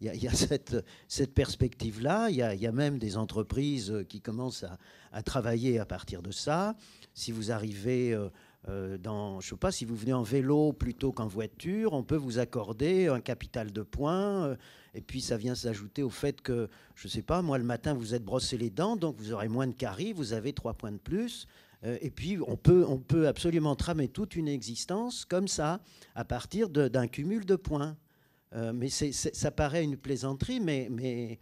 Il y a cette perspective-là. Il y a même des entreprises qui commencent à travailler à partir de ça. Si vous arrivez je ne sais pas, si vous venez en vélo plutôt qu'en voiture, on peut vous accorder un capital de points. Et puis ça vient s'ajouter au fait que, je ne sais pas, moi le matin vous êtes brossé les dents, donc vous aurez moins de caries, vous avez 3 points de plus. Et puis on peut absolument tramer toute une existence comme ça, à partir d'un cumul de points. Mais ça paraît une plaisanterie, mais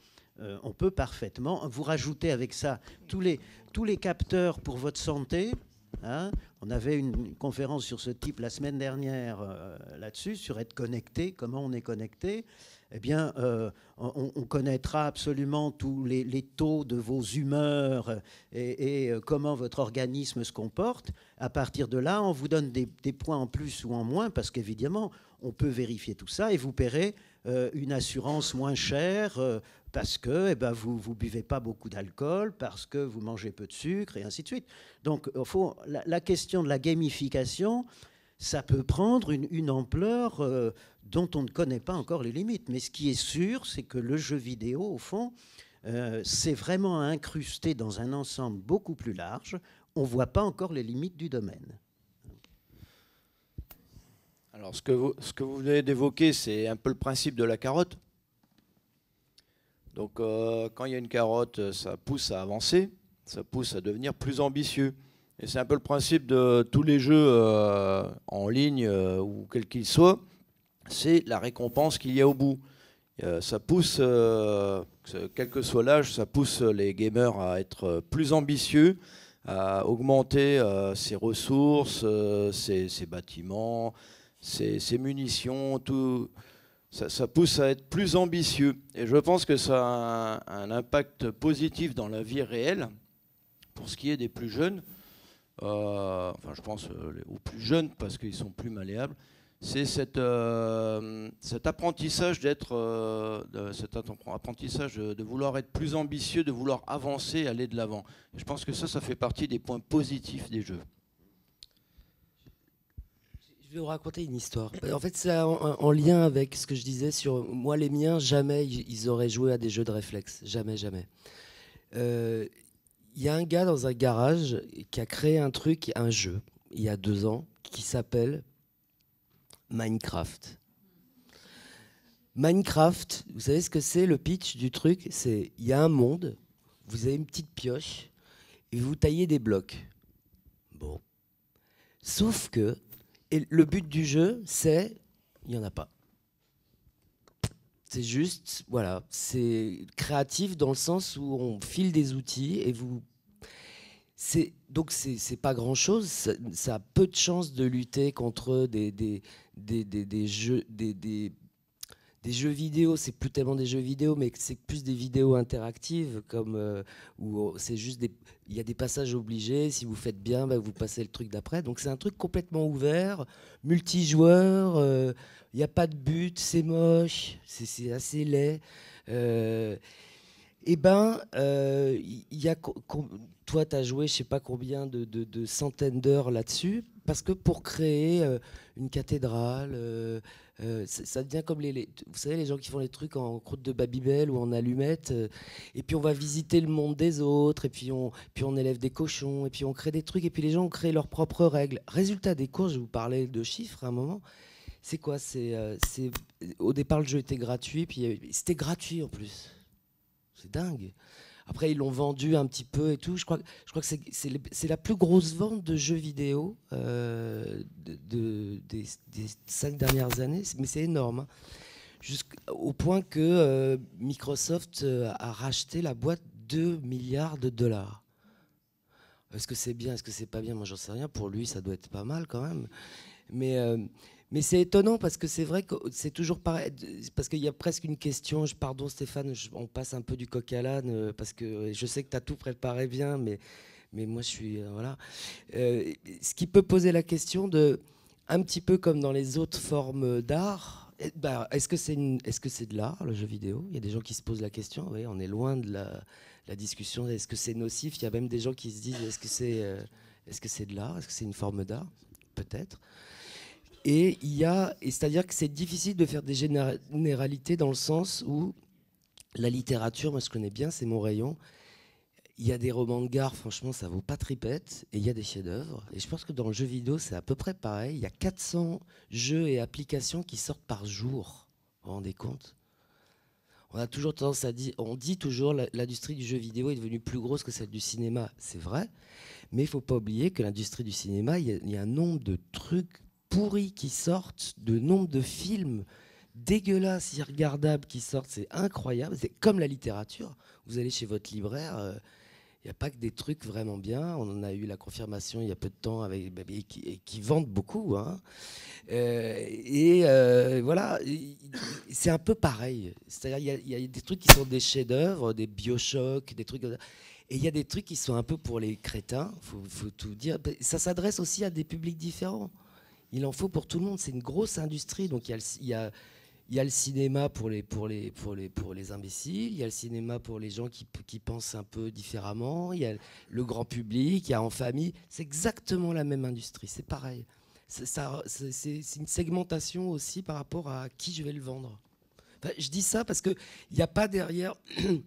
on peut parfaitement. Vous rajoutez avec ça tous les capteurs pour votre santé. Hein, on avait une conférence sur ce type la semaine dernière là-dessus, sur être connecté, comment on est connecté. Eh bien, on connaîtra absolument tous les taux de vos humeurs et comment votre organisme se comporte. À partir de là, on vous donne des points en plus ou en moins, parce qu'évidemment, on peut vérifier tout ça et vous paierez une assurance moins chère parce que vous ne buvez pas beaucoup d'alcool, parce que vous mangez peu de sucre, et ainsi de suite. Donc, au fond, la question de la gamification, ça peut prendre une ampleur dont on ne connaît pas encore les limites. Mais ce qui est sûr, c'est que le jeu vidéo, au fond, c'est vraiment incrusté dans un ensemble beaucoup plus large. On ne voit pas encore les limites du domaine. Alors, ce que vous venez d'évoquer, c'est un peu le principe de la carotte. Donc, quand il y a une carotte, ça pousse à avancer, ça pousse à devenir plus ambitieux. Et c'est un peu le principe de tous les jeux en ligne ou quels qu'ils soient, c'est la récompense qu'il y a au bout. Ça pousse, quel que soit l'âge, ça pousse les gamers à être plus ambitieux, à augmenter ses ressources, ses bâtiments, ses munitions, tout. Ça pousse à être plus ambitieux. Et je pense que ça a un impact positif dans la vie réelle pour ce qui est des plus jeunes. Enfin, je pense aux plus jeunes parce qu'ils sont plus malléables. C'est cet apprentissage de vouloir être plus ambitieux, de vouloir avancer, aller de l'avant. Je pense que ça fait partie des points positifs des jeux. Je vais vous raconter une histoire. En fait, c'est en lien avec ce que je disais sur moi, les miens, jamais ils auraient joué à des jeux de réflexe. Jamais, jamais. Il y a un gars dans un garage qui a créé un jeu, il y a 2 ans, qui s'appelle Minecraft. Minecraft, vous savez ce que c'est le pitch du truc? C'est, il y a un monde, vous avez une petite pioche, et vous taillez des blocs. Bon. Sauf que, et le but du jeu, c'est, il n'y en a pas. C'est juste, voilà, c'est créatif dans le sens où on file des outils et vous... Donc c'est pas grand-chose, ça a peu de chances de lutter contre des jeux vidéo. C'est plus tellement des jeux vidéo, mais c'est plus des vidéos interactives, comme où c'est juste il y a des passages obligés. Si vous faites bien, vous passez le truc d'après. Donc c'est un truc complètement ouvert, multijoueur. Il n'y a pas de but, c'est moche, c'est assez laid. Toi, tu as joué je sais pas combien de centaines d'heures là-dessus, parce que pour créer une cathédrale, ça devient comme vous savez, les gens qui font les trucs en croûte de Babybel ou en allumettes, et puis on va visiter le monde des autres, et puis on élève des cochons, et puis on crée des trucs, et puis les gens ont créé leurs propres règles. Résultat des cours, je vous parlais de chiffres à un moment. C'est quoi? Au départ, le jeu était gratuit, puis c'était gratuit en plus. C'est dingue. Après, ils l'ont vendu un petit peu et tout. Je crois que c'est la plus grosse vente de jeux vidéo des 5 dernières années. Mais c'est énorme. Hein. jusqu'au point que Microsoft a racheté la boîte 2 milliards de dollars. Est-ce que c'est bien, est-ce que c'est pas bien? Moi, j'en sais rien. Pour lui, ça doit être pas mal quand même. Mais c'est étonnant parce que c'est vrai que c'est toujours pareil. Parce qu'il y a presque une question. Pardon Stéphane, on passe un peu du coq à l'âne parce que je sais que tu as tout préparé bien, mais moi je suis. Voilà. Ce qui peut poser la question de. Un petit peu comme dans les autres formes d'art, est-ce que c'est de l'art, le jeu vidéo? Il y a des gens qui se posent la question. Oui, on est loin de la discussion. Est-ce que c'est nocif? Il y a même des gens qui se disent est-ce que c'est de l'art? Est-ce que c'est une forme d'art? Peut-être. Et c'est-à-dire que c'est difficile de faire des généralités dans le sens où la littérature, moi je connais bien, c'est mon rayon. Il y a des romans de gare, franchement, ça vaut pas tripette. Et il y a des chefs-d'œuvre. Et je pense que dans le jeu vidéo, c'est à peu près pareil. Il y a 400 jeux et applications qui sortent par jour. Vous vous rendez compte? On a toujours tendance à dire, on dit toujours l'industrie du jeu vidéo est devenue plus grosse que celle du cinéma. C'est vrai. Mais il ne faut pas oublier que l'industrie du cinéma, il y a un nombre de trucs pourris qui sortent, de nombre de films dégueulasses, irregardables qui sortent. C'est incroyable. C'est comme la littérature. Vous allez chez votre libraire. Il n'y a pas que des trucs vraiment bien. On en a eu la confirmation il y a peu de temps qui vendent beaucoup. Hein. Voilà, c'est un peu pareil. C'est-à-dire il y a des trucs qui sont des chefs-d'œuvre, des Bioshock, des trucs. Et il y a des trucs qui sont un peu pour les crétins. Faut tout dire. Ça s'adresse aussi à des publics différents. Il en faut pour tout le monde. C'est une grosse industrie. Donc il y a le cinéma pour les imbéciles, il y a le cinéma pour les gens qui pensent un peu différemment, il y a le grand public, il y a en famille. C'est exactement la même industrie, c'est pareil. C'est une segmentation aussi par rapport à qui je vais le vendre. Enfin, je dis ça parce qu'il n'y a pas derrière...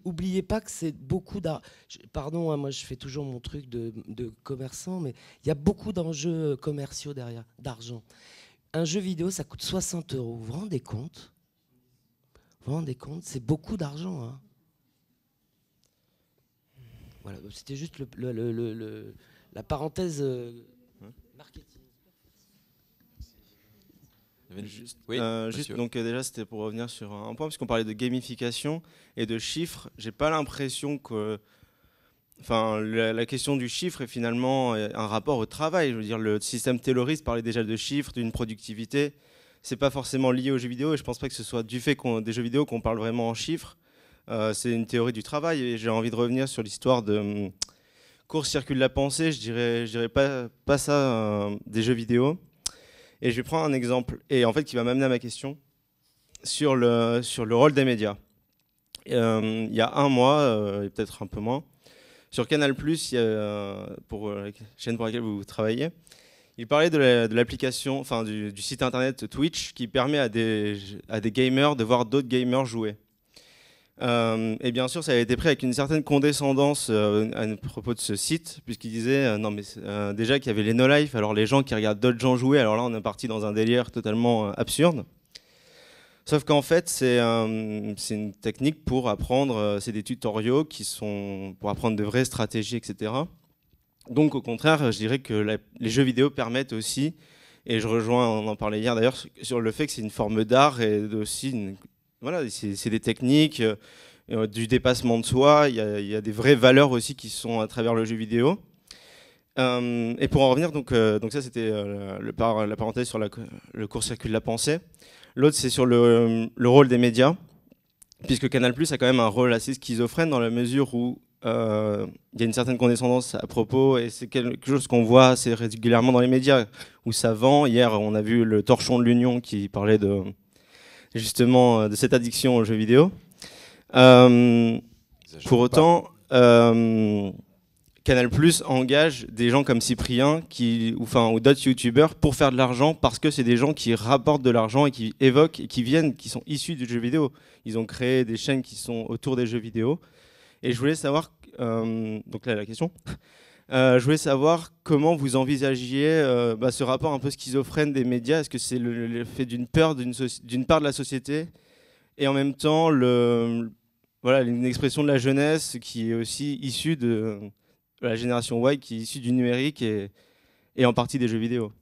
Oubliez pas que c'est beaucoup d'art. Pardon, hein, moi je fais toujours mon truc de commerçant, mais il y a beaucoup d'enjeux commerciaux derrière, d'argent. Un jeu vidéo, ça coûte 60 €. Vous vous rendez compte? Vous vous rendez compte? C'est beaucoup d'argent. Hein. Voilà, c'était juste la parenthèse marketing. Juste donc déjà, c'était pour revenir sur un point, puisqu'on parlait de gamification et de chiffres. J'ai pas l'impression que... Enfin, la question du chiffre est finalement un rapport au travail. Je veux dire, le système Tayloriste parlait déjà de chiffres, d'une productivité. C'est pas forcément lié aux jeux vidéo, et je pense pas que ce soit du fait des jeux vidéo qu'on parle vraiment en chiffres. C'est une théorie du travail, et j'ai envie de revenir sur l'histoire de court-circuit la pensée. Je dirais pas ça des jeux vidéo. Et je vais prendre un exemple, et en fait qui va m'amener à ma question sur le rôle des médias. Il y a un mois, et peut-être un peu moins. Sur Canal+, pour la chaîne pour laquelle vous travaillez, il parlait de l'application, enfin du site internet Twitch, qui permet à des gamers de voir d'autres gamers jouer. Et bien sûr, ça a été pris avec une certaine condescendance à propos de ce site, puisqu'il disait non mais déjà qu'il y avait les no-life, alors les gens qui regardent d'autres gens jouer, alors là on est parti dans un délire totalement absurde. Sauf qu'en fait, c'est une technique pour apprendre, c'est des tutoriaux qui sont pour apprendre de vraies stratégies, etc. Donc au contraire, je dirais que les jeux vidéo permettent aussi, et je rejoins, on en parlait hier d'ailleurs, sur le fait que c'est une forme d'art et aussi, voilà, c'est des techniques, du dépassement de soi, il y a des vraies valeurs aussi qui sont à travers le jeu vidéo. Et pour en revenir, donc ça c'était la parenthèse sur le court-circuit de la pensée. L'autre, c'est sur le rôle des médias, puisque Canal+ a quand même un rôle assez schizophrène dans la mesure où il y a une certaine condescendance à propos, et c'est quelque chose qu'on voit assez régulièrement dans les médias, où ça vend. Hier, on a vu le Torchon de l'Union qui parlait justement de cette addiction aux jeux vidéo. Pour autant, Canal+ engage des gens comme Cyprien ou d'autres youtubeurs pour faire de l'argent, parce que c'est des gens qui rapportent de l'argent et qui évoquent et qui sont issus du jeu vidéo. Ils ont créé des chaînes qui sont autour des jeux vidéo. Et je voulais savoir, donc là la question, je voulais savoir comment vous envisagiez ce rapport un peu schizophrène des médias. Est-ce que c'est le fait d'une part de la société et en même temps voilà, une expression de la jeunesse qui est aussi issue de la génération Y, qui est issue du numérique et en partie des jeux vidéo?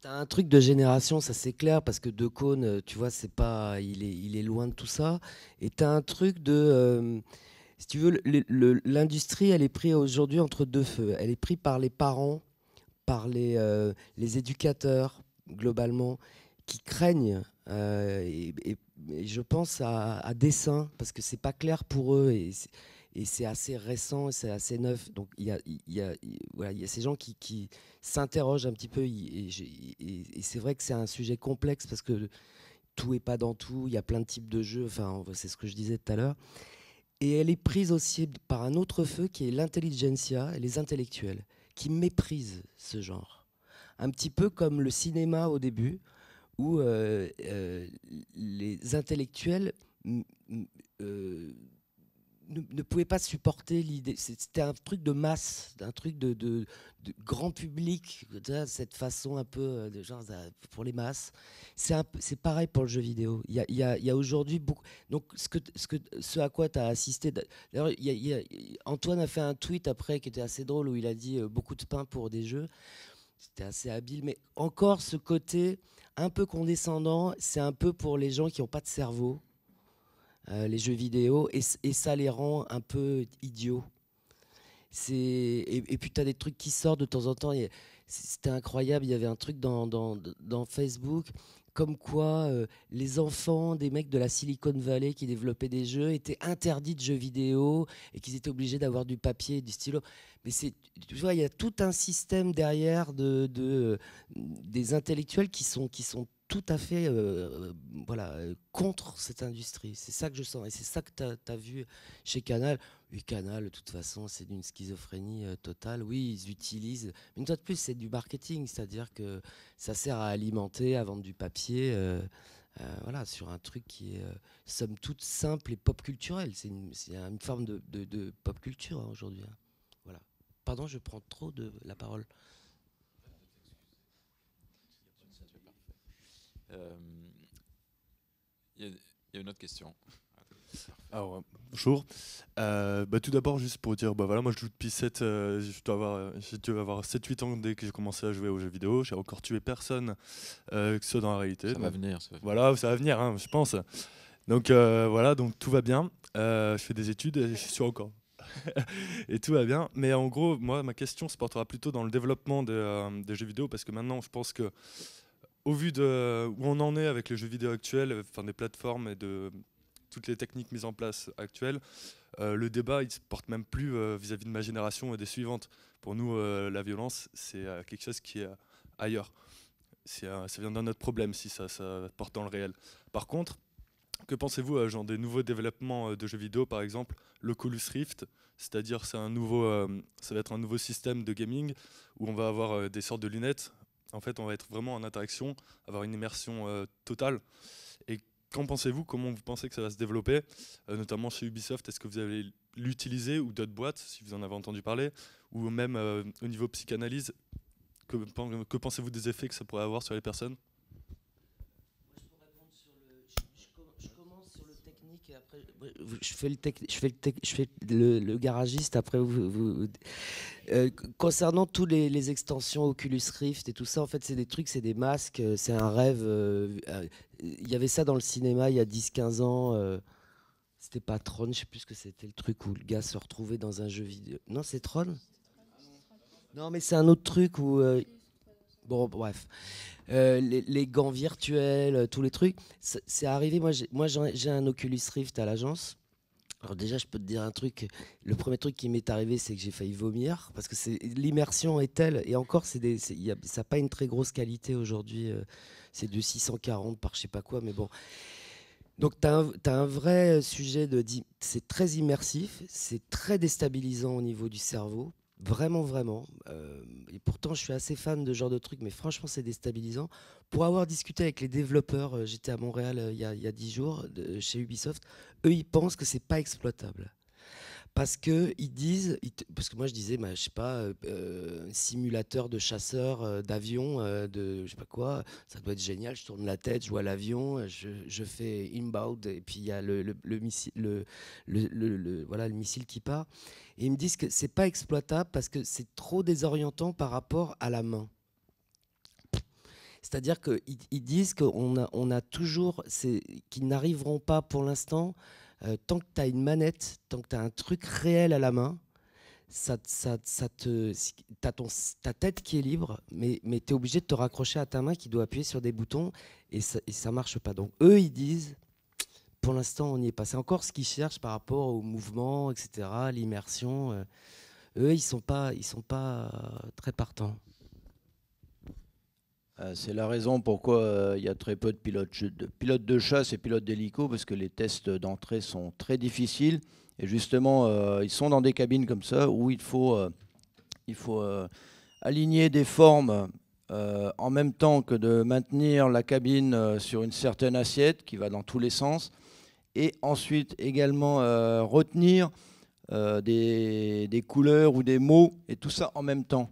T'as un truc de génération, ça c'est clair, parce que De Caunes, tu vois, c'est pas, il est loin de tout ça. Et t'as un truc de, si tu veux, l'industrie, elle est prise aujourd'hui entre deux feux. Elle est prise par les parents, par les éducateurs, globalement, qui craignent, et je pense à dessein, parce que c'est pas clair pour eux, et c'est assez récent, c'est assez neuf. Donc il y a ces gens qui s'interrogent un petit peu, et c'est vrai que c'est un sujet complexe, parce que tout est pas dans tout, il y a plein de types de jeux, enfin c'est ce que je disais tout à l'heure. Et elle est prise aussi par un autre feu qui est l'intelligentsia et les intellectuels, qui méprisent ce genre. Un petit peu comme le cinéma au début, où les intellectuels ne pouvaient pas supporter l'idée. C'était un truc de masse, un truc de grand public, cette façon un peu de genre pour les masses. C'est pareil pour le jeu vidéo. Il y a aujourd'hui beaucoup. Donc ce à quoi tu as assisté. D'ailleurs, Antoine a fait un tweet après qui était assez drôle, où il a dit beaucoup de pain pour des jeux. C'était assez habile, mais encore ce côté un peu condescendant, c'est un peu pour les gens qui n'ont pas de cerveau. Les jeux vidéo, et ça les rend un peu idiots. Et puis tu as des trucs qui sortent de temps en temps. C'était incroyable, il y avait un truc dans Facebook, comme quoi les enfants des mecs de la Silicon Valley qui développaient des jeux étaient interdits de jeux vidéo, et qu'ils étaient obligés d'avoir du papier et du stylo. Mais tu vois, il y a tout un système derrière des intellectuels qui sont tout à fait contre cette industrie. C'est ça que je sens, et c'est ça que tu as vu chez Canal. Oui, Canal, de toute façon, c'est d'une schizophrénie totale. Oui, ils utilisent, mais une fois de plus, c'est du marketing, c'est-à-dire que ça sert à alimenter, à vendre du papier, sur un truc qui est somme toute simple et pop culturel. C'est une forme de pop culture aujourd'hui. Voilà. Pardon, je prends trop de la parole. Il y a une autre question. Alors, bonjour. Tout d'abord, juste pour dire, voilà, moi je joue depuis j'ai dû avoir 7-8 ans dès que j'ai commencé à jouer aux jeux vidéo. J'ai encore tué personne, que ce soit dans la réalité. Ça va venir. Voilà, ça va venir, hein, je pense. Donc voilà, donc tout va bien. Je fais des études et je suis encore. Et tout va bien. Mais en gros, moi, ma question se portera plutôt dans le développement des jeux vidéo, parce que maintenant, je pense que au vu de où on en est avec les jeux vidéo actuels, enfin des plateformes et de toutes les techniques mises en place actuelles, le débat il se porte même plus vis-à-vis de ma génération et des suivantes. Pour nous, la violence, c'est quelque chose qui est ailleurs. Ça vient d'un autre problème si ça porte dans le réel. Par contre, que pensez-vous genre des nouveaux développements de jeux vidéo, par exemple l'Oculus Rift, c'est-à-dire ça va être un nouveau système de gaming où on va avoir des sortes de lunettes. En fait, on va être vraiment en interaction, avoir une immersion totale. Et qu'en pensez-vous? Comment vous pensez que ça va se développer, notamment chez Ubisoft? Est-ce que vous allez l'utiliser, ou d'autres boîtes, si vous en avez entendu parler, ou même au niveau psychanalyse? Que pensez-vous des effets que ça pourrait avoir sur les personnes? Je commence sur le technique, et après je fais le garagiste. Après concernant tous les extensions Oculus Rift et tout ça, en fait c'est des trucs, c'est des masques, c'est un rêve. Il y avait ça dans le cinéma il y a 10-15 ans. C'était pas Tron, je sais plus ce que c'était, le truc où le gars se retrouvait dans un jeu vidéo. Non, c'est Tron? Non, mais c'est un autre truc où bon, bref, les gants virtuels, tous les trucs, c'est arrivé. Moi j'ai un Oculus Rift à l'agence. Alors déjà, je peux te dire un truc. Le premier truc qui m'est arrivé, c'est que j'ai failli vomir, parce que l'immersion est telle, et encore, ça n'a pas une très grosse qualité aujourd'hui. C'est du 640 par je sais pas quoi, mais bon. Donc tu as un vrai sujet c'est très immersif, c'est très déstabilisant au niveau du cerveau. Vraiment, vraiment. Et pourtant, je suis assez fan de ce genre de trucs, mais franchement, c'est déstabilisant. Pour avoir discuté avec les développeurs, j'étais à Montréal il y a 10 jours, chez Ubisoft, eux, ils pensent que c'est pas exploitable. Parce que ils disent, parce que moi je disais, je sais pas, simulateur de chasseur d'avion, de je sais pas quoi, ça doit être génial. Je tourne la tête, je vois l'avion, je fais inbound, et puis il y a le missile, voilà, le missile qui part. Et ils me disent que c'est pas exploitable parce que c'est trop désorientant par rapport à la main. C'est-à-dire qu'ils disent qu'on a toujours, qu'ils n'arriveront pas pour l'instant, tant que tu as une manette, tant que tu as un truc réel à la main, t'as ta tête qui est libre, mais tu es obligé de te raccrocher à ta main qui doit appuyer sur des boutons et ça marche pas. Donc eux, ils disent, pour l'instant, on n'y est pas. C'est encore ce qu'ils cherchent par rapport au mouvement, etc., l'immersion. Eux, ils sont pas très partants. C'est la raison pourquoi il y a très peu de pilotes de chasse et pilotes d'hélico, parce que les tests d'entrée sont très difficiles. Et justement, ils sont dans des cabines comme ça où il faut aligner des formes en même temps que de maintenir la cabine sur une certaine assiette qui va dans tous les sens. Et ensuite également retenir des couleurs ou des mots, et tout ça en même temps.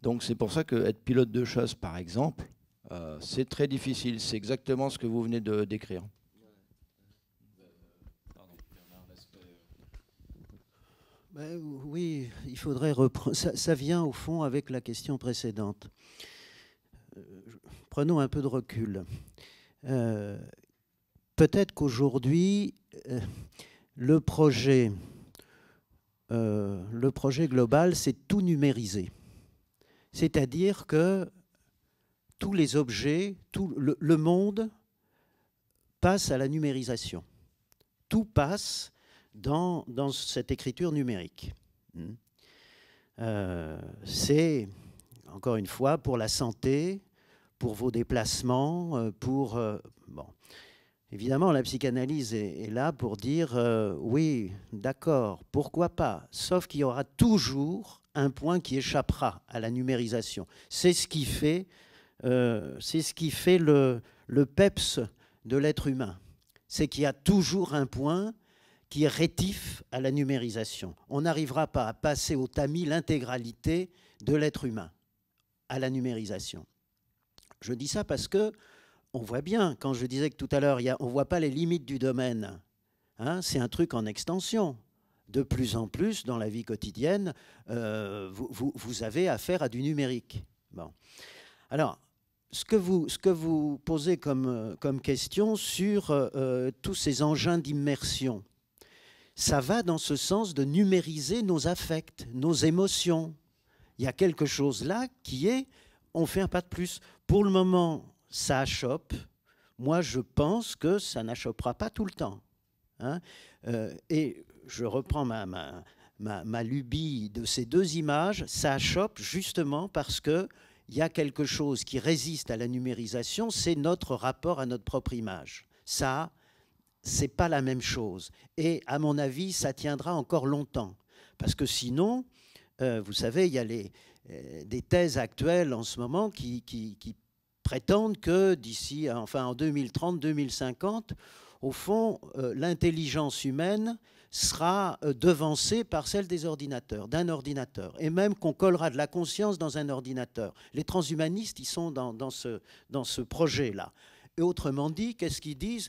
Donc c'est pour ça qu'être pilote de chasse, par exemple, c'est très difficile. C'est exactement ce que vous venez de décrire. Ben, oui, il faudrait reprendre. Ça vient au fond avec la question précédente. Prenons un peu de recul. Peut-être qu'aujourd'hui, le projet global, c'est tout numériser. C'est-à-dire que tous les objets, tout le monde passe à la numérisation. Tout passe dans cette écriture numérique. C'est, encore une fois, pour la santé, pour vos déplacements, pour... bon. Évidemment, la psychanalyse est là pour dire oui, d'accord, pourquoi pas, sauf qu'il y aura toujours un point qui échappera à la numérisation. C'est ce qui fait le peps de l'être humain. C'est qu'il y a toujours un point qui est rétif à la numérisation. On n'arrivera pas à passer au tamis l'intégralité de l'être humain à la numérisation. Je dis ça parce que on voit bien, quand je disais que tout à l'heure, on ne voit pas les limites du domaine. Hein, c'est un truc en extension. De plus en plus, dans la vie quotidienne, vous avez affaire à du numérique. Bon. Alors, ce que vous posez comme question sur tous ces engins d'immersion, ça va dans ce sens de numériser nos affects, nos émotions. Il y a quelque chose là qui est, on fait un pas de plus. Pour le moment, ça achoppe. Moi, je pense que ça n'achoppera pas tout le temps. Hein. Et je reprends ma lubie de ces deux images. Ça achoppe justement parce qu'il y a quelque chose qui résiste à la numérisation, c'est notre rapport à notre propre image. Ça, c'est pas la même chose. Et à mon avis, ça tiendra encore longtemps. Parce que sinon, vous savez, il y a des thèses actuelles en ce moment qui prétendent que d'ici, enfin en 2030-2050, au fond, l'intelligence humaine sera devancée par celle des ordinateurs, d'un ordinateur, et même qu'on collera de la conscience dans un ordinateur. Les transhumanistes, ils sont dans ce projet-là. Et autrement dit, qu'est-ce qu'ils disent?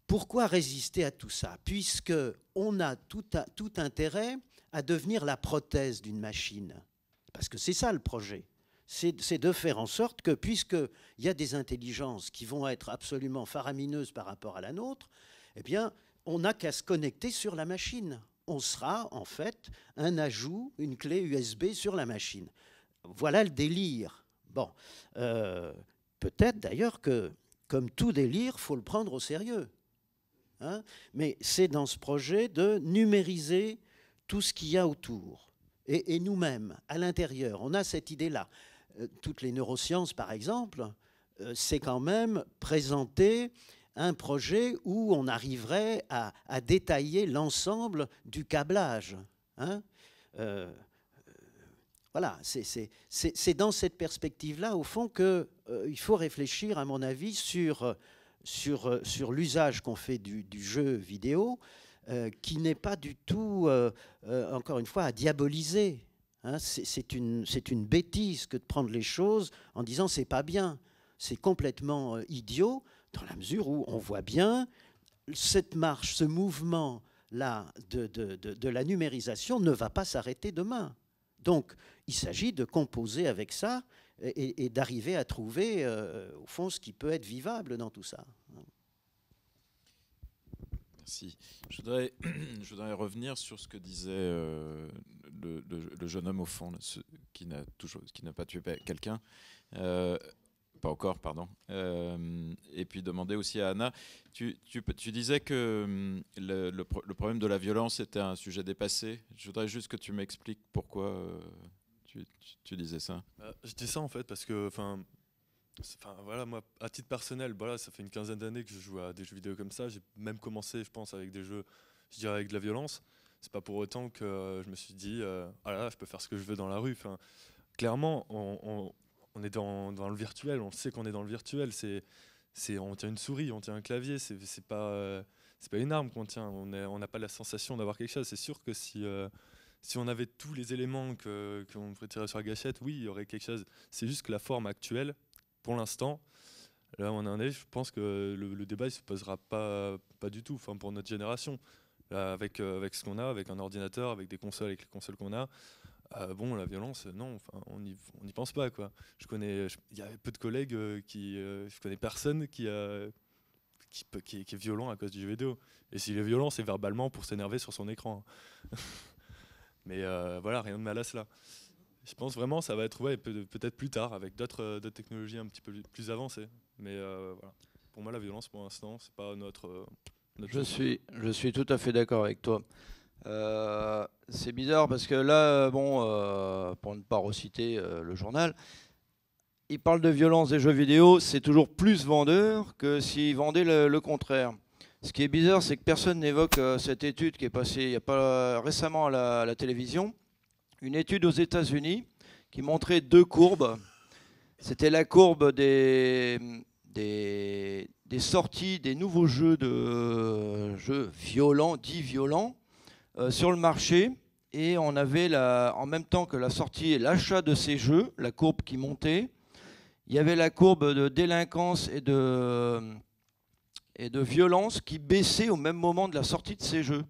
Pourquoi résister à tout ça? Puisqu'on a tout intérêt à devenir la prothèse d'une machine. Parce que c'est ça le projet. C'est de faire en sorte que, puisqu'il y a des intelligences qui vont être absolument faramineuses par rapport à la nôtre, eh bien, on n'a qu'à se connecter sur la machine. On sera, en fait, un ajout, une clé USB sur la machine. Voilà le délire. Bon, peut-être d'ailleurs que, comme tout délire, il faut le prendre au sérieux. Hein? Mais c'est dans ce projet de numériser tout ce qu'il y a autour. Et nous-mêmes, à l'intérieur, on a cette idée-là. Toutes les neurosciences, par exemple, c'est quand même présenter un projet où on arriverait à détailler l'ensemble du câblage. Hein. Voilà, c'est dans cette perspective-là, au fond, qu'il faut réfléchir, à mon avis, sur l'usage qu'on fait du jeu vidéo, qui n'est pas du tout, encore une fois, à diaboliser. Hein, c'est une bêtise que de prendre les choses en disant c'est pas bien. C'est complètement idiot dans la mesure où on voit bien cette marche, ce mouvement-là de la numérisation ne va pas s'arrêter demain. Donc, il s'agit de composer avec ça et d'arriver à trouver, au fond, ce qui peut être vivable dans tout ça. Merci. Je voudrais revenir sur ce que disait le jeune homme au fond, qui n'a pas tué quelqu'un. Pas encore, pardon. Et puis demander aussi à Anna, tu disais que le problème de la violence était un sujet dépassé. Je voudrais juste que tu m'expliques pourquoi tu disais ça. Je dis ça en fait parce que, voilà, moi, à titre personnel, voilà, ça fait une quinzaine d'années que je joue à des jeux vidéo comme ça. J'ai même commencé, je pense, avec des jeux, je dirais, avec de la violence. C'est pas pour autant que je me suis dit, ah là, je peux faire ce que je veux dans la rue. Enfin, clairement, on est dans le virtuel. On sait qu'on est dans le virtuel. On tient une souris, on tient un clavier. C'est pas une arme qu'on tient. On n'a pas la sensation d'avoir quelque chose. C'est sûr que si on avait tous les éléments qu'on pourrait tirer sur la gâchette, oui, il y aurait quelque chose. C'est juste que la forme actuelle, pour l'instant, là où on en est, je pense que le débat ne se posera pas du tout, pour notre génération. Là, avec ce qu'on a, avec un ordinateur, avec des consoles, avec les consoles qu'on a, la violence, non, on n'y pense pas, quoi. Il y a peu de collègues je connais personne qui est violent à cause du jeu vidéo. Et s'il est violent, c'est verbalement pour s'énerver sur son écran. Mais voilà, rien de mal à cela. Je pense vraiment que ça va être peut-être plus tard avec d'autres technologies un petit peu plus avancées. Mais voilà. Pour moi, la violence, pour l'instant, c'est pas notre je suis tout à fait d'accord avec toi. C'est bizarre parce que là, pour ne pas reciter le journal, il parle de violence des jeux vidéo, c'est toujours plus vendeur que s'il vendait le contraire. Ce qui est bizarre, c'est que personne n'évoque cette étude qui est passée il n'y a pas récemment à la télévision. Une étude aux États-Unis qui montrait deux courbes. C'était la courbe des sorties des nouveaux jeux violents, dits violents, sur le marché. Et on avait en même temps que la sortie et l'achat de ces jeux, la courbe qui montait. Il y avait la courbe de délinquance et de violence qui baissait au même moment de la sortie de ces jeux.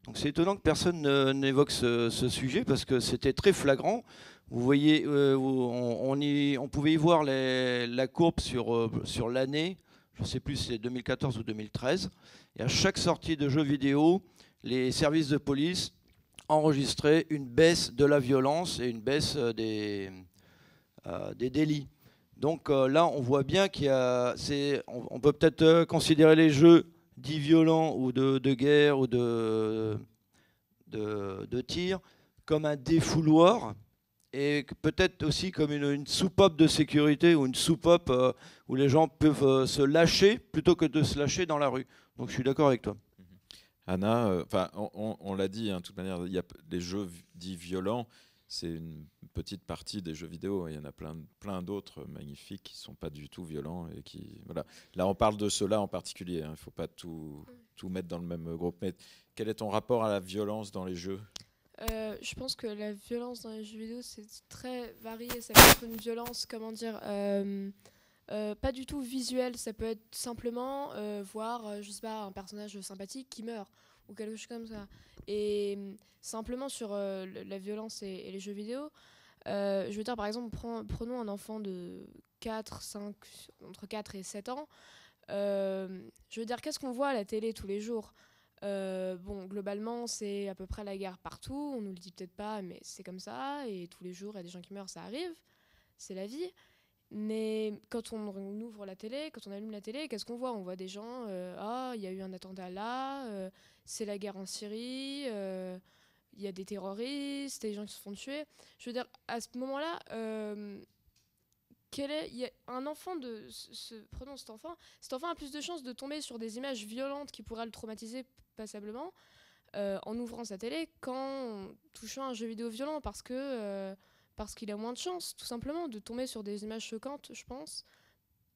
Donc c'est étonnant que personne n'évoque ce sujet parce que c'était très flagrant. Vous voyez, on pouvait y voir la courbe sur l'année, je ne sais plus si c'est 2014 ou 2013. Et à chaque sortie de jeux vidéo, les services de police enregistraient une baisse de la violence et une baisse des délits. Donc là, on voit bien on peut peut-être considérer les jeux dits violents ou de guerre ou de tir comme un défouloir et peut-être aussi comme une soupape de sécurité ou une soupape où les gens peuvent se lâcher plutôt que de se lâcher dans la rue. Donc je suis d'accord avec toi. Anna, on l'a dit, de toute manière, il y a les jeux dits violents, c'est une petite partie des jeux vidéo. Il y en a plein d'autres magnifiques qui ne sont pas du tout violents. Et voilà. Là, on parle de ceux-là en particulier. Il ne faut pas tout mettre dans le même groupe. Mais quel est ton rapport à la violence dans les jeux ? Je pense que la violence dans les jeux vidéo, c'est très varié. Ça peut être une violence, pas du tout visuelle. Ça peut être simplement voir, je sais pas, un personnage sympathique qui meurt ou quelque chose comme ça. Et simplement sur la violence et les jeux vidéo, je veux dire, par exemple, prenons un enfant de entre 4 et 7 ans. Je veux dire, qu'est-ce qu'on voit à la télé tous les jours ? Globalement, c'est à peu près la guerre partout. On nous le dit peut-être pas, mais c'est comme ça. Et tous les jours, il y a des gens qui meurent, ça arrive. C'est la vie. Mais quand on ouvre la télé, quand on allume la télé, qu'est-ce qu'on voit ? On voit des gens, il y a eu un attentat là, c'est la guerre en Syrie, il y a des terroristes, des gens qui se font tuer. Je veux dire, à ce moment-là, il y a un enfant prenons cet enfant a plus de chances de tomber sur des images violentes qui pourraient le traumatiser passablement en ouvrant sa télé qu'en touchant un jeu vidéo violent parce qu'il a moins de chances, tout simplement, de tomber sur des images choquantes, je pense,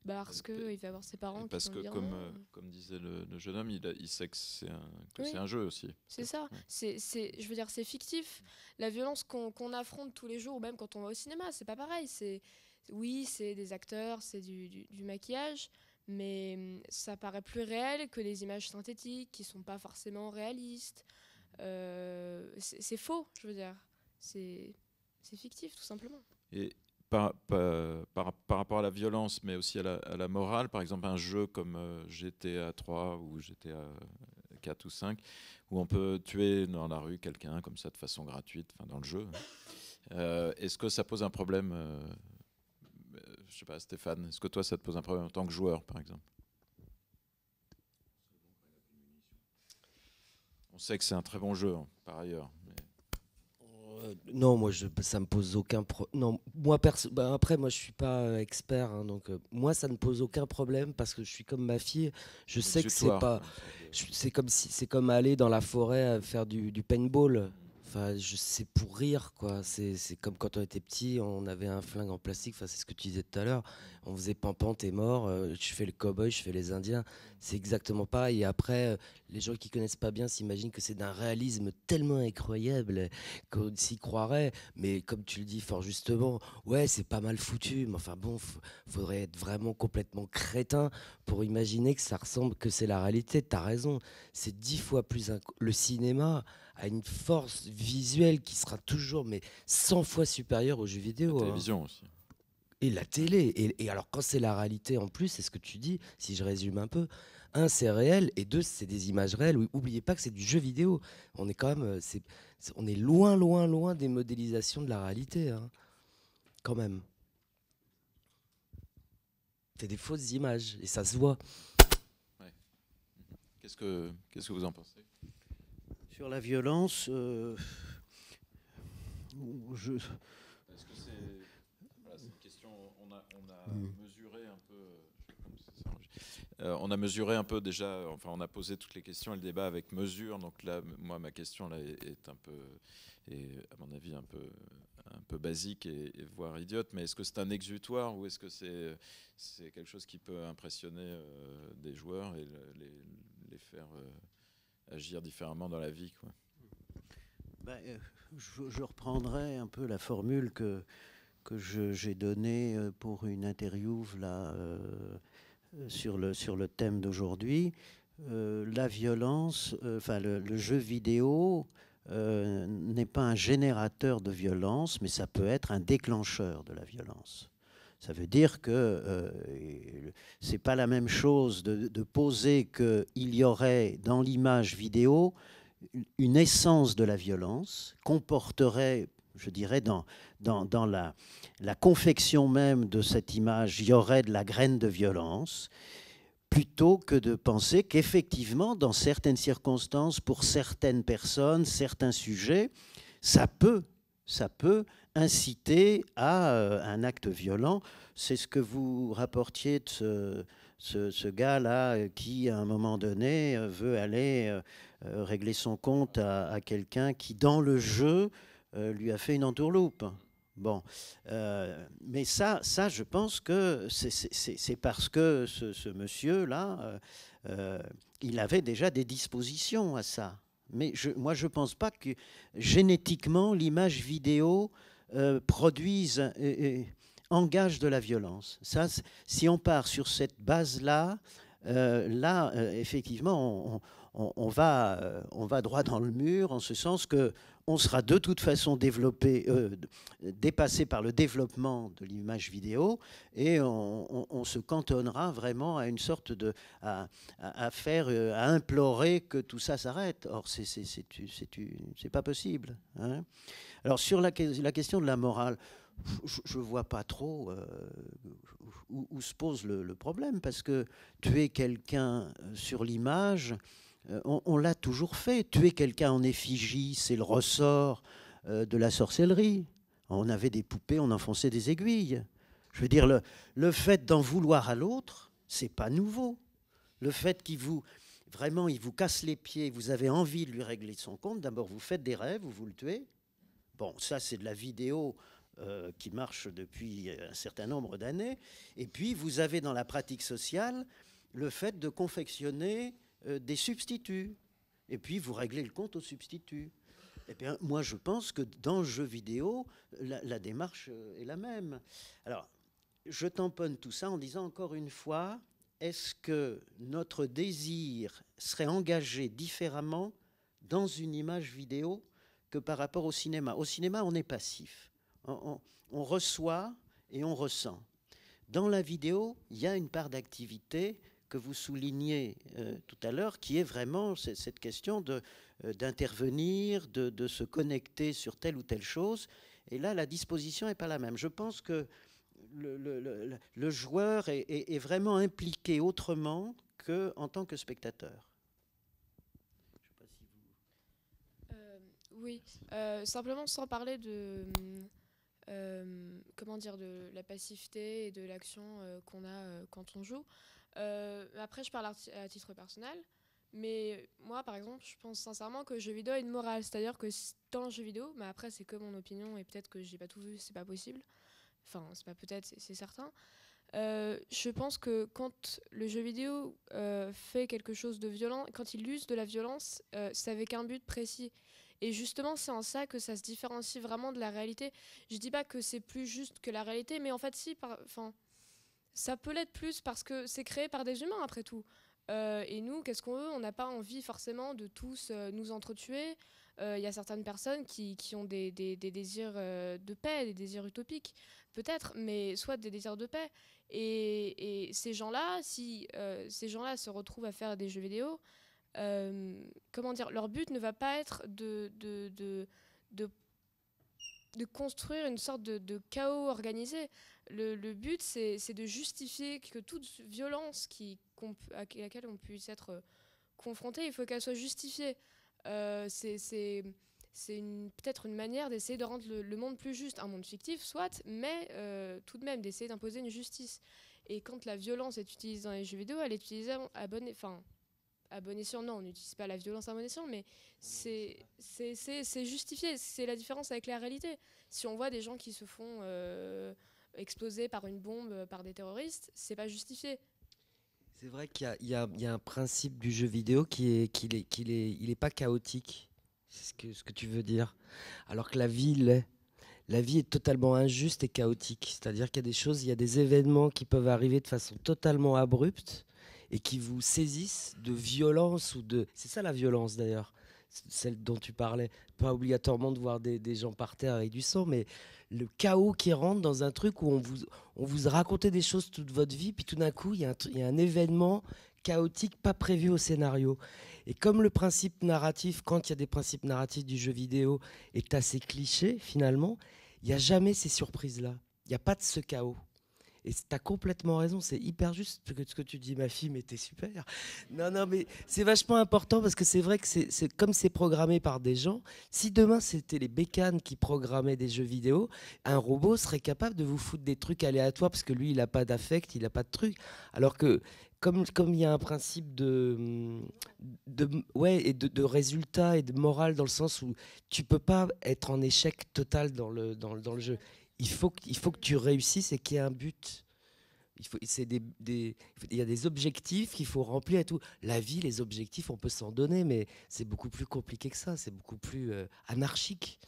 parce qu'il va avoir ses parents parce qui vont que, dire comme disait le jeune homme, il sait que c'est un jeu aussi. C'est ça. Ouais. Je veux dire, c'est fictif. La violence qu'on affronte tous les jours, ou même quand on va au cinéma, c'est pas pareil. Oui, c'est des acteurs, c'est du maquillage, mais ça paraît plus réel que des images synthétiques qui sont pas forcément réalistes. C'est faux, je veux dire. C'est fictif, tout simplement. Et par rapport à la violence, mais aussi à la morale, par exemple un jeu comme GTA 3 ou GTA 4 ou 5, où on peut tuer dans la rue quelqu'un comme ça de façon gratuite, dans le jeu. Est-ce que ça pose un problème je sais pas, Stéphane, est-ce que toi ça te pose un problème en tant que joueur, par exemple? On sait que c'est un très bon jeu, hein, par ailleurs. Non, moi, ça me pose aucun problème. Non, moi, après, moi, je suis pas expert, hein, donc moi, ça ne pose aucun problème parce que je suis comme ma fille. Je sais que c'est pas. C'est comme aller dans la forêt faire du paintball. Enfin, c'est pour rire, quoi. C'est comme quand on était petit, on avait un flingue en plastique. Enfin, c'est ce que tu disais tout à l'heure. On faisait pampan, t'es mort. Je fais le cow-boy, je fais les Indiens. C'est exactement pareil. Et après, les gens qui connaissent pas bien s'imaginent que c'est d'un réalisme tellement incroyable qu'on s'y croirait. Mais comme tu le dis fort justement, ouais, c'est pas mal foutu. Mais enfin bon, faudrait être vraiment complètement crétin pour imaginer que ça ressemble, que c'est la réalité. T'as raison. C'est 10 fois plus le cinéma a une force visuelle qui sera toujours mais 100 fois supérieure aux jeux vidéo. La télévision aussi. Et la télé. Et alors quand c'est la réalité en plus, c'est ce que tu dis, si je résume un peu. Un, c'est réel, et deux, c'est des images réelles. Oui, oubliez pas que c'est du jeu vidéo. On est quand même, on est loin, loin, loin des modélisations de la réalité, hein. Quand même. C'est des fausses images, et ça se voit. Ouais. Qu'est-ce que vous en pensez? Sur la violence, Est-ce que c'est une question, on a mesuré un peu, on a mesuré un peu déjà, enfin on a posé toutes les questions et le débat avec mesure, donc là, moi ma question là est un peu, à mon avis un peu basique et voire idiote, mais est-ce que c'est un exutoire ou est-ce que c'est quelque chose qui peut impressionner des joueurs et les faire agir différemment dans la vie, quoi? Je reprendrai un peu la formule que j'ai donnée pour une interview là, sur le thème d'aujourd'hui. La violence, le jeu vidéo n'est pas un générateur de violence, mais ça peut être un déclencheur de la violence. Ça veut dire que c'est pas la même chose de poser qu'il y aurait dans l'image vidéo une essence de la violence, comporterait, je dirais, dans la confection même de cette image, il y aurait de la graine de violence, plutôt que de penser qu'effectivement, dans certaines circonstances, pour certaines personnes, certains sujets, ça peut inciter à un acte violent. C'est ce que vous rapportiez de ce gars-là qui, à un moment donné, veut aller régler son compte à quelqu'un qui, dans le jeu, lui a fait une entourloupe. Bon, mais ça, je pense que c'est parce que ce monsieur-là, il avait déjà des dispositions à ça. Mais moi, je ne pense pas que génétiquement, l'image vidéo produise, engage de la violence. Ça, si on part sur cette base-là, effectivement, on va droit dans le mur, en ce sens que on sera de toute façon dépassé par le développement de l'image vidéo et on se cantonnera vraiment à une sorte de à implorer que tout ça s'arrête. Or, c'est pas possible, hein. Alors sur la question de la morale, je ne vois pas trop où se pose le problème, parce que tuer quelqu'un sur l'image, on l'a toujours fait. Tuer quelqu'un en effigie, c'est le ressort de la sorcellerie. On avait des poupées, on enfonçait des aiguilles. Je veux dire, le fait d'en vouloir à l'autre, c'est pas nouveau. Le fait qu'il vous casse les pieds, vous avez envie de lui régler son compte, d'abord vous faites des rêves, vous le tuez. Bon, ça c'est de la vidéo qui marche depuis un certain nombre d'années. Et puis vous avez dans la pratique sociale le fait de confectionner des substituts. Et puis vous réglez le compte au substitut. Eh bien, moi je pense que dans le jeu vidéo, la démarche est la même. Alors, je tamponne tout ça en disant encore une fois, est-ce que notre désir serait engagé différemment dans une image vidéo que par rapport au cinéma? Au cinéma, on est passif. On reçoit et on ressent. Dans la vidéo, il y a une part d'activité que vous soulignez tout à l'heure, qui est vraiment cette question d'intervenir, de se connecter sur telle ou telle chose. Et là, la disposition n'est pas la même. Je pense que le joueur est vraiment impliqué autrement qu'en tant que spectateur. Oui, simplement sans parler de, comment dire, de la passivité et de l'action qu'on a quand on joue. Après, je parle à titre personnel, mais moi, par exemple, je pense sincèrement que le jeu vidéo a une morale. C'est-à-dire que dans le jeu vidéo, mais après, c'est que mon opinion et peut-être que j'ai pas tout vu, c'est pas possible. Enfin, c'est pas peut-être, c'est certain. Je pense que quand le jeu vidéo fait quelque chose de violent, quand il use de la violence, c'est avec un but précis. Et justement, c'est en ça que ça se différencie vraiment de la réalité. Je dis pas que c'est plus juste que la réalité, mais en fait, si, ça peut l'être plus parce que c'est créé par des humains, après tout. Et nous, qu'est-ce qu'on veut? On n'a pas envie forcément de tous nous entretuer. Il y a certaines personnes qui ont des désirs de paix, des désirs utopiques, peut-être, mais soit des désirs de paix. Et ces gens-là, si ces gens-là se retrouvent à faire des jeux vidéo, comment dire, leur but ne va pas être de construire une sorte de chaos organisé. Le but, c'est de justifier que toute violence à laquelle on puisse être confronté, il faut qu'elle soit justifiée. C'est peut-être une manière d'essayer de rendre le monde plus juste, un monde fictif, soit, mais tout de même d'essayer d'imposer une justice. Et quand la violence est utilisée dans les jeux vidéo, elle est utilisée à bon escient, non, on n'utilise pas la violence à bon escient, mais c'est justifié. C'est la différence avec la réalité. Si on voit des gens qui se font exploser par une bombe par des terroristes, c'est pas justifié. C'est vrai qu'il y a un principe du jeu vidéo il est pas chaotique. C'est ce que tu veux dire. Alors que la vie l'est. La vie est totalement injuste et chaotique. C'est-à-dire qu'il y a des choses, il y a des événements qui peuvent arriver de façon totalement abrupte et qui vous saisissent de violence ou de... C'est ça la violence d'ailleurs, celle dont tu parlais. Pas obligatoirement de voir des gens par terre avec du sang, mais le chaos qui rentre dans un truc où on vous racontait des choses toute votre vie, puis tout d'un coup, il y a un événement chaotique pas prévu au scénario. Et comme le principe narratif, quand il y a des principes narratifs du jeu vidéo, est assez cliché finalement, il n'y a jamais ces surprises-là. Il n'y a pas de ce chaos. Et tu as complètement raison, c'est hyper juste ce que tu dis, ma fille, mais t'es super. Non, mais c'est vachement important parce que c'est vrai que c'est comme c'est programmé par des gens. Si demain c'était les bécanes qui programmaient des jeux vidéo, un robot serait capable de vous foutre des trucs aléatoires parce que lui, il n'a pas d'affect, il n'a pas de trucs. Alors que comme il y a un principe de résultat et de morale dans le sens où tu peux pas être en échec total dans le jeu. Il faut que tu réussisses et qu'il y ait un but. Il y a des objectifs qu'il faut remplir et tout. La vie, les objectifs, on peut s'en donner, mais c'est beaucoup plus compliqué que ça. C'est beaucoup plus anarchique,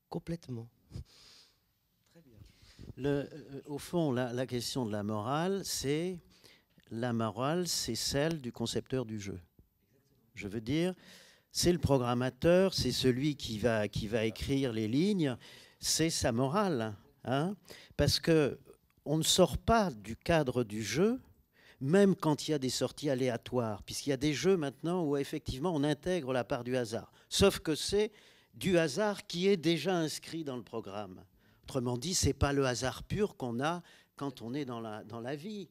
complètement. Très bien. Au fond, la question de la morale, c'est celle du concepteur du jeu. Je veux dire, c'est le programmateur, c'est celui qui va écrire les lignes, c'est sa morale. Parce qu'on ne sort pas du cadre du jeu, même quand il y a des sorties aléatoires, puisqu'il y a des jeux maintenant où effectivement on intègre la part du hasard. Sauf que c'est du hasard qui est déjà inscrit dans le programme. Autrement dit, ce n'est pas le hasard pur qu'on a quand on est dans la vie.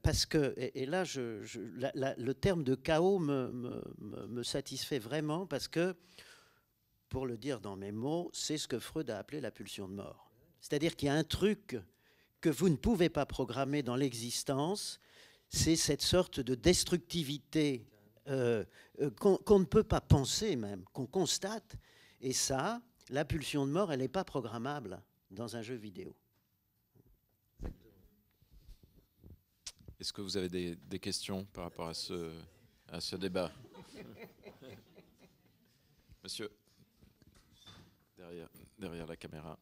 Parce que, et là, le terme de chaos me satisfait vraiment parce que, pour le dire dans mes mots, c'est ce que Freud a appelé la pulsion de mort. C'est-à-dire qu'il y a un truc que vous ne pouvez pas programmer dans l'existence, c'est cette sorte de destructivité qu'on ne peut pas penser même, qu'on constate. Et ça, la pulsion de mort, elle n'est pas programmable dans un jeu vidéo. Est-ce que vous avez des questions par rapport à ce débat? Monsieur, derrière la caméra.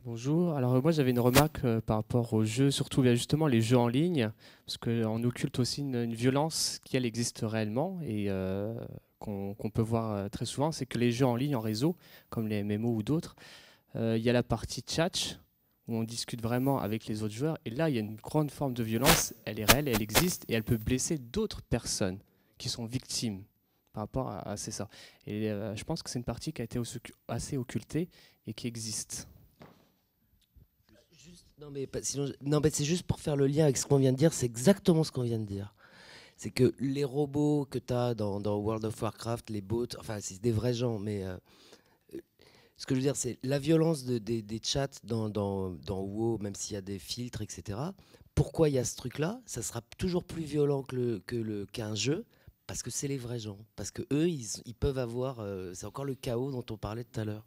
Bonjour, alors moi j'avais une remarque par rapport aux jeux, surtout justement les jeux en ligne, parce qu'on occulte aussi une violence qui elle existe réellement, et qu'on peut voir très souvent, c'est que les jeux en ligne, en réseau, comme les MMO ou d'autres, il y a la partie chat, où on discute vraiment avec les autres joueurs. Et là, il y a une grande forme de violence. Elle est réelle, elle existe, et elle peut blesser d'autres personnes qui sont victimes par rapport à c'est ça. Et je pense que c'est une partie qui a été assez occultée et qui existe. Non, mais c'est juste pour faire le lien avec ce qu'on vient de dire. C'est exactement ce qu'on vient de dire. C'est que les robots que tu as dans World of Warcraft, les bots, enfin, c'est des vrais gens, mais... ce que je veux dire, c'est la violence des chats dans WoW, même s'il y a des filtres, etc. Pourquoi il y a ce truc-là? Ça sera toujours plus violent qu'un jeu, parce que c'est les vrais gens. Parce que eux, ils peuvent avoir... c'est encore le chaos dont on parlait tout à l'heure.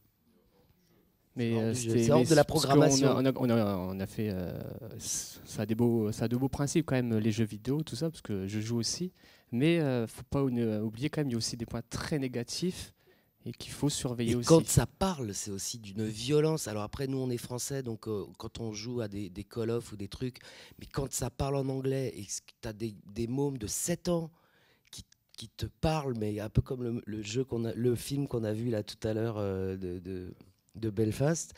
Mais c'est hors de la programmation. On a fait... ça a de beaux principes quand même, les jeux vidéo, tout ça, parce que je joue aussi. Mais il ne faut pas oublier quand même, il y a aussi des points très négatifs et qu'il faut surveiller aussi. Quand ça parle, c'est aussi d'une violence. Alors après, nous, on est français, donc quand on joue à des Call of ou des trucs, mais quand ça parle en anglais et que tu as des mômes de 7 ans qui te parlent, mais un peu comme le film qu'on a vu là tout à l'heure de Belfast,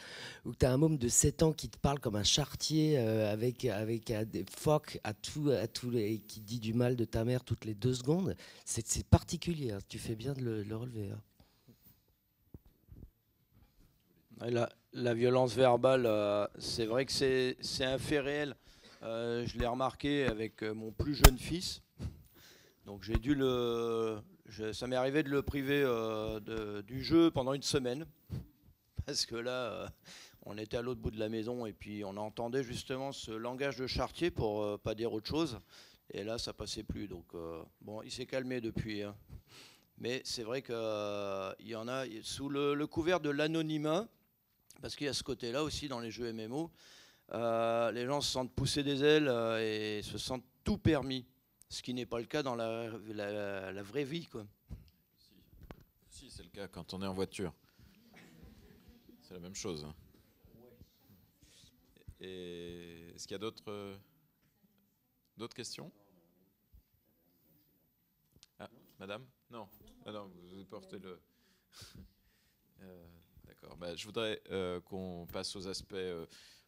où tu as un môme de 7 ans qui te parle comme un charretier avec des fuck à tous les, qui dit du mal de ta mère toutes les 2 secondes. C'est particulier, hein. Tu fais bien de le relever. Hein. La violence verbale, c'est vrai que c'est un fait réel. Je l'ai remarqué avec mon plus jeune fils. Donc ça m'est arrivé de le priver du jeu pendant une semaine. Parce que là, on était à l'autre bout de la maison et puis on entendait justement ce langage de charretier pour pas dire autre chose. Et là, ça passait plus. Donc bon, il s'est calmé depuis. Hein. Mais c'est vrai qu'il y en a sous le couvert de l'anonymat. Parce qu'il y a ce côté-là aussi dans les jeux MMO, les gens se sentent pousser des ailes et se sentent tout permis, ce qui n'est pas le cas dans la vraie vie, quoi. Si, c'est le cas quand on est en voiture. C'est la même chose. Et est-ce qu'il y a d'autres questions? Ah, madame? Non, non, vous portez le... D'accord. Je voudrais qu'on passe aux aspects...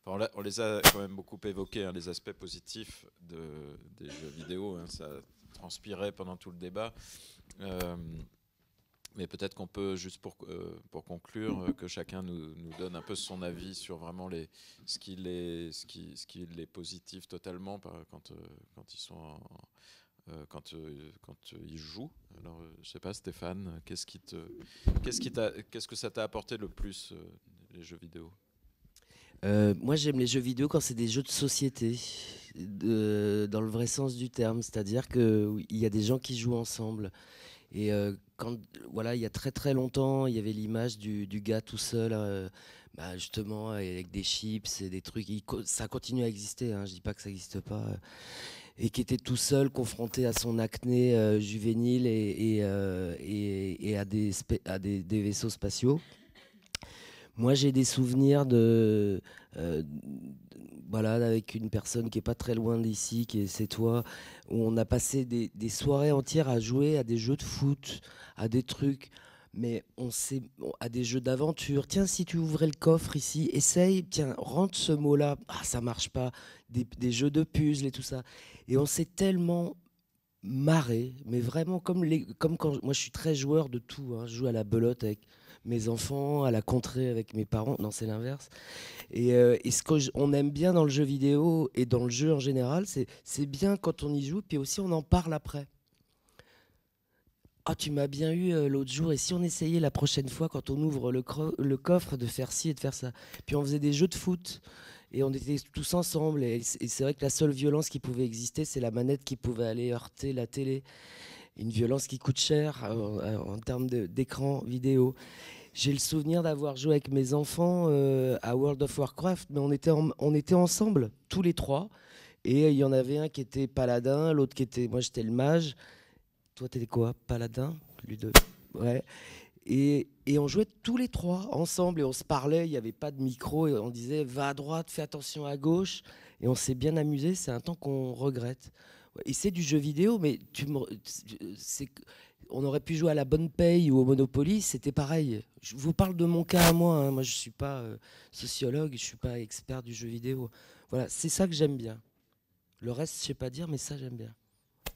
on les a quand même beaucoup évoqués, hein, les aspects positifs des jeux vidéo. Hein, ça transpirait pendant tout le débat. Mais peut-être qu'on peut, juste pour conclure, que chacun nous donne un peu son avis sur vraiment ce qui est positif totalement quand ils sont... quand ils jouent. Alors, je sais pas, Stéphane, qu'est-ce que ça t'a apporté le plus, les jeux vidéo? Moi, j'aime les jeux vidéo quand c'est des jeux de société, dans le vrai sens du terme, c'est-à-dire qu'il y a des gens qui jouent ensemble. Et il y a très très longtemps, il y avait l'image du gars tout seul, justement, avec des chips et des trucs. Ça continue à exister, hein, je dis pas que ça n'existe pas. Et qui était tout seul, confronté à son acné juvénile et à des vaisseaux spatiaux. Moi, j'ai des souvenirs avec une personne qui n'est pas très loin d'ici, c'est toi, où on a passé des soirées entières à jouer à des jeux de foot, à des trucs, mais à des jeux d'aventure. Tiens, si tu ouvrais le coffre ici, essaye, tiens, rentre ce mot-là. Ah, ça marche pas. Des jeux de puzzles et tout ça. Et on s'est tellement marré, mais vraiment comme quand moi je suis très joueur de tout. Hein. Je joue à la belote avec mes enfants, à la contrée avec mes parents. Non, c'est l'inverse. Et ce qu'on aime bien dans le jeu vidéo et dans le jeu en général, c'est bien quand on y joue, puis aussi on en parle après. Ah, tu m'as bien eu l'autre jour, et si on essayait la prochaine fois, quand on ouvre le coffre, de faire ci et de faire ça. Puis on faisait des jeux de foot, et on était tous ensemble, et c'est vrai que la seule violence qui pouvait exister, c'est la manette qui pouvait aller heurter la télé. Une violence qui coûte cher en termes d'écran vidéo. J'ai le souvenir d'avoir joué avec mes enfants à World of Warcraft, mais on était ensemble, tous les 3, et il y en avait un qui était paladin, l'autre qui était... Moi, j'étais le mage. Toi, t'étais quoi? Paladin? Ludo? Ouais. Et on jouait tous les 3 ensemble et on se parlait, il n'y avait pas de micro et on disait va à droite, fais attention à gauche. Et on s'est bien amusé, c'est un temps qu'on regrette. Et c'est du jeu vidéo, mais on aurait pu jouer à la bonne paye ou au Monopoly, c'était pareil. Je vous parle de mon cas à moi, hein. Moi je ne suis pas sociologue, je ne suis pas expert du jeu vidéo. Voilà, c'est ça que j'aime bien. Le reste, je ne sais pas dire, mais ça j'aime bien.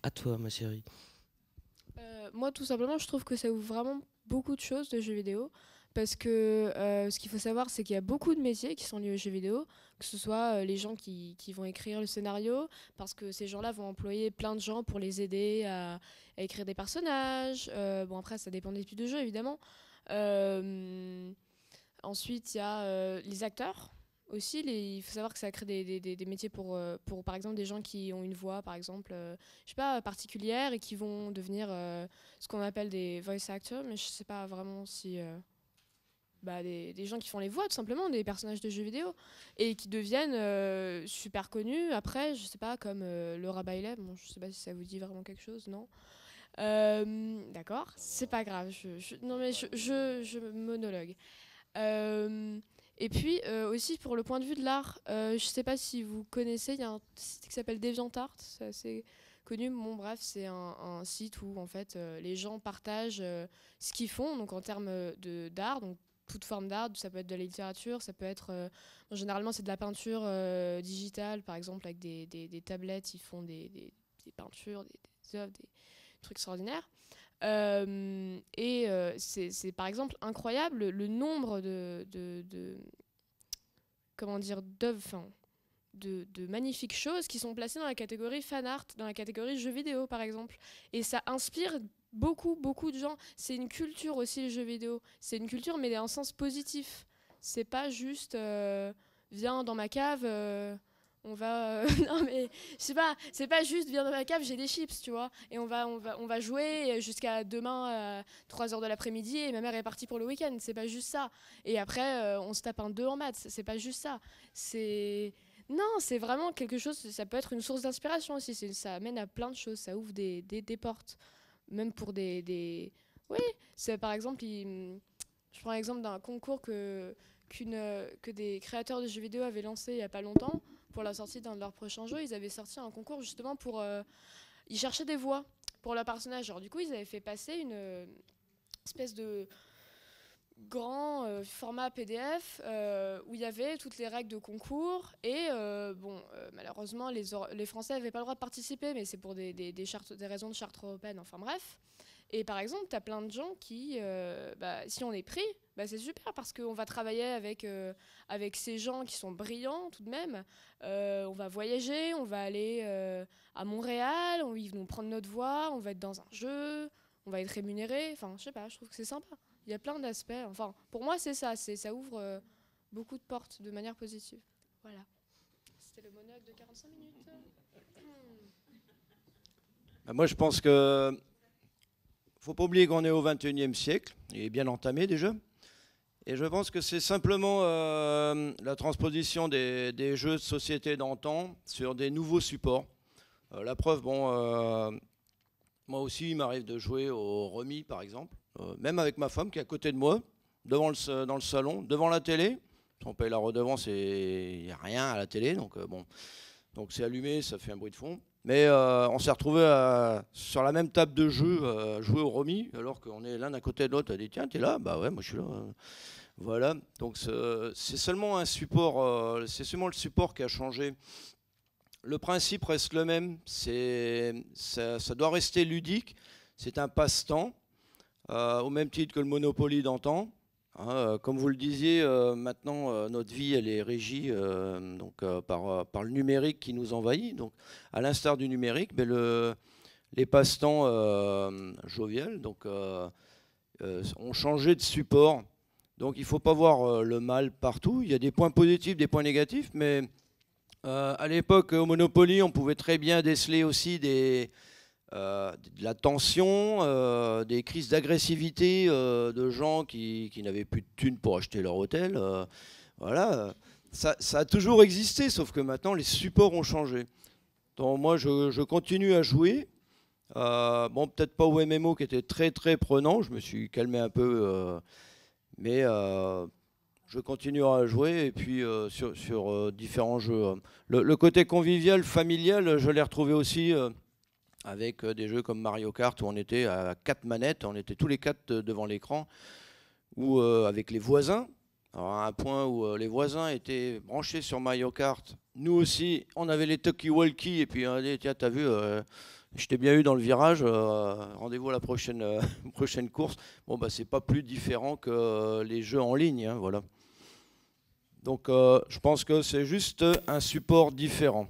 À toi, ma chérie. Moi, tout simplement, je trouve que ça ouvre vraiment beaucoup de choses de jeux vidéo. Parce que ce qu'il faut savoir, c'est qu'il y a beaucoup de métiers qui sont liés aux jeux vidéo, que ce soit les gens qui vont écrire le scénario, parce que ces gens-là vont employer plein de gens pour les aider à écrire des personnages. Bon, après, ça dépend des types de jeux, évidemment. Ensuite, il y a les acteurs aussi. Il faut savoir que ça crée des métiers pour, par exemple, des gens qui ont une voix, par exemple, je sais pas, particulière et qui vont devenir ce qu'on appelle des voice actors, mais je sais pas vraiment si... des gens qui font les voix, tout simplement, des personnages de jeux vidéo, et qui deviennent super connus après, je sais pas, comme Laura Bailey. Bon, je sais pas si ça vous dit vraiment quelque chose, non? D'accord, c'est pas grave, non mais je monologue. Et puis aussi pour le point de vue de l'art, je sais pas si vous connaissez, il y a un site qui s'appelle DeviantArt, c'est assez connu. Bon bref, c'est un site où en fait les gens partagent ce qu'ils font, donc en termes d'art, donc toute forme d'art, ça peut être de la littérature, ça peut être, généralement c'est de la peinture digitale, par exemple avec des tablettes, ils font des peintures, des œuvres, des trucs extraordinaires. C'est par exemple incroyable le nombre comment dire, d'œuvres, de magnifiques choses qui sont placées dans la catégorie fan art, dans la catégorie jeux vidéo par exemple. Et ça inspire beaucoup de gens. C'est une culture aussi, les jeux vidéo. C'est une culture, mais dans un sens positif. C'est pas juste viens dans ma cave, on va non mais je sais pas, c'est pas juste viens dans ma cave, j'ai des chips, tu vois, et on va jouer jusqu'à demain 3h de l'après-midi et ma mère est partie pour le week-end. C'est pas juste ça. Et après on se tape un 2 en maths. C'est pas juste ça. Non, c'est vraiment quelque chose, ça peut être une source d'inspiration aussi. Ça amène à plein de choses, ça ouvre des portes. Même pour oui, c'est par exemple, je prends l'exemple d'un concours que des créateurs de jeux vidéo avaient lancé il n'y a pas longtemps pour la sortie d'un de leurs prochains jeux. Ils avaient sorti un concours justement pour... ils cherchaient des voix pour leur personnage. Alors du coup, ils avaient fait passer une espèce de grand format PDF où il y avait toutes les règles de concours et malheureusement les Français n'avaient pas le droit de participer, mais c'est pour des raisons de charte européenne, enfin bref. Et par exemple, tu as plein de gens qui, si on est pris, c'est super parce qu'on va travailler avec ces gens qui sont brillants tout de même. On va voyager, on va aller à Montréal, ils vont prendre notre voix, on va être dans un jeu, on va être rémunéré. Enfin, je sais pas, je trouve que c'est sympa. Il y a plein d'aspects. Enfin, pour moi, c'est ça. Ça ouvre beaucoup de portes de manière positive. Voilà. C'était le monologue de 45 minutes. Moi, je pense que faut pas oublier qu'on est au XXIe siècle. Il est bien entamé déjà. Et je pense que c'est simplement la transposition des jeux de société d'antan sur des nouveaux supports. La preuve, moi aussi, il m'arrive de jouer au Rummy, par exemple. Même avec ma femme qui est à côté de moi, dans le salon, devant la télé. On paye la redevance et il n'y a rien à la télé, donc c'est allumé, ça fait un bruit de fond. Mais on s'est retrouvés sur la même table de jeu à jouer au Rummy, alors qu'on est l'un à côté de l'autre. On a dit tiens, t'es là? Bah ouais, moi je suis là. Voilà, donc c'est seulement un support, c'est seulement le support qui a changé. Le principe reste le même, ça doit rester ludique, c'est un passe-temps. Au même titre que le Monopoly d'antan. Comme vous le disiez, maintenant, notre vie, elle est régie par le numérique qui nous envahit. Donc, à l'instar du numérique, mais les passe-temps joviales ont changé de support. Donc, il ne faut pas voir le mal partout. Il y a des points positifs, des points négatifs, mais à l'époque, au Monopoly, on pouvait très bien déceler aussi de la tension, des crises d'agressivité de gens qui n'avaient plus de thunes pour acheter leur hôtel. Voilà, ça a toujours existé, sauf que maintenant les supports ont changé. Donc moi je continue à jouer. Bon, peut-être pas au MMO qui était très très prenant, je me suis calmé un peu, mais je continuerai à jouer et puis sur différents jeux. Le côté convivial, familial, je l'ai retrouvé aussi avec des jeux comme Mario Kart où on était à 4 manettes, on était tous les 4 devant l'écran, ou avec les voisins. Alors à un point où les voisins étaient branchés sur Mario Kart, nous aussi, on avait les talkie-walkie, et puis tiens, t'as vu, je t'ai bien eu dans le virage, rendez-vous à la prochaine course. Bon, bah, c'est pas plus différent que les jeux en ligne, hein, voilà. Donc je pense que c'est juste un support différent.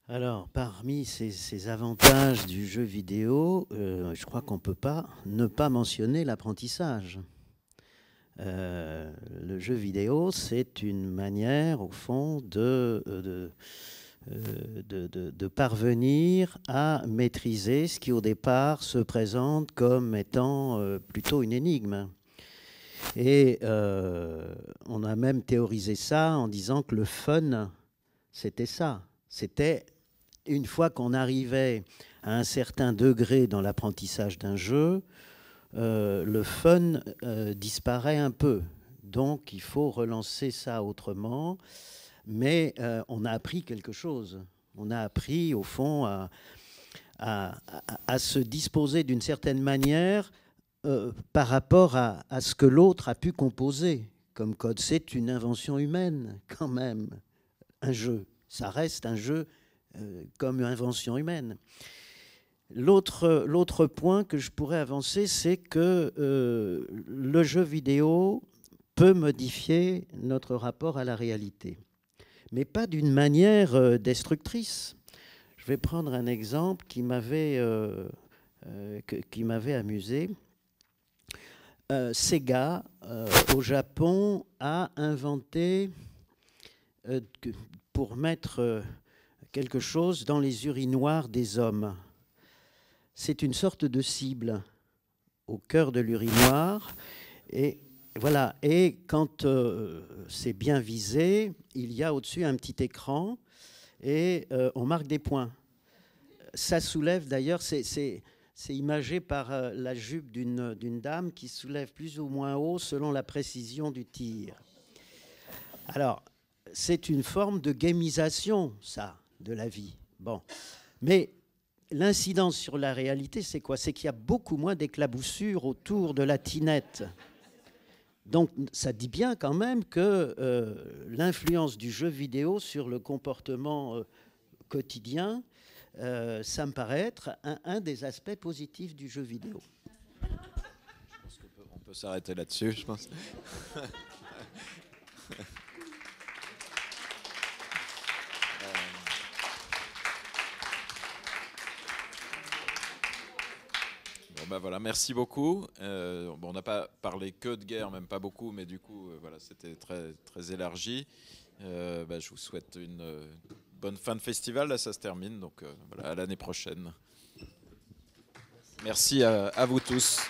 Alors, parmi ces avantages du jeu vidéo, je crois qu'on ne peut pas ne pas mentionner l'apprentissage. Le jeu vidéo, c'est une manière, au fond, de parvenir à maîtriser ce qui, au départ, se présente comme étant plutôt une énigme. Et on a même théorisé ça en disant que le fun, c'était ça. C'était une fois qu'on arrivait à un certain degré dans l'apprentissage d'un jeu, le fun disparaît un peu. Donc il faut relancer ça autrement. Mais on a appris quelque chose. On a appris, au fond, à se disposer d'une certaine manière par rapport à ce que l'autre a pu composer comme code. C'est une invention humaine, quand même, un jeu. Ça reste un jeu comme une invention humaine. L'autre point que je pourrais avancer, c'est que le jeu vidéo peut modifier notre rapport à la réalité, mais pas d'une manière destructrice. Je vais prendre un exemple qui m'avait amusé. Sega, au Japon, a inventé, pour mettre quelque chose dans les urinoirs des hommes. C'est une sorte de cible au cœur de l'urinoir. Et voilà. Et quand c'est bien visé, il y a au-dessus un petit écran et on marque des points. Ça soulève d'ailleurs, c'est imagé par la jupe d'une dame qui soulève plus ou moins haut selon la précision du tir. Alors, c'est une forme de gamisation, ça, de la vie. Bon. Mais l'incidence sur la réalité, c'est quoi? C'est qu'il y a beaucoup moins d'éclaboussures autour de la tinette. Donc, ça dit bien quand même que l'influence du jeu vidéo sur le comportement quotidien, ça me paraît être un des aspects positifs du jeu vidéo. Je pense qu'on peut s'arrêter là-dessus, je pense. Ben voilà, merci beaucoup. Bon, on n'a pas parlé que de guerre, même pas beaucoup, mais du coup, voilà, c'était très, très élargi. Je vous souhaite une bonne fin de festival. Là, ça se termine, donc voilà, à l'année prochaine. Merci à vous tous.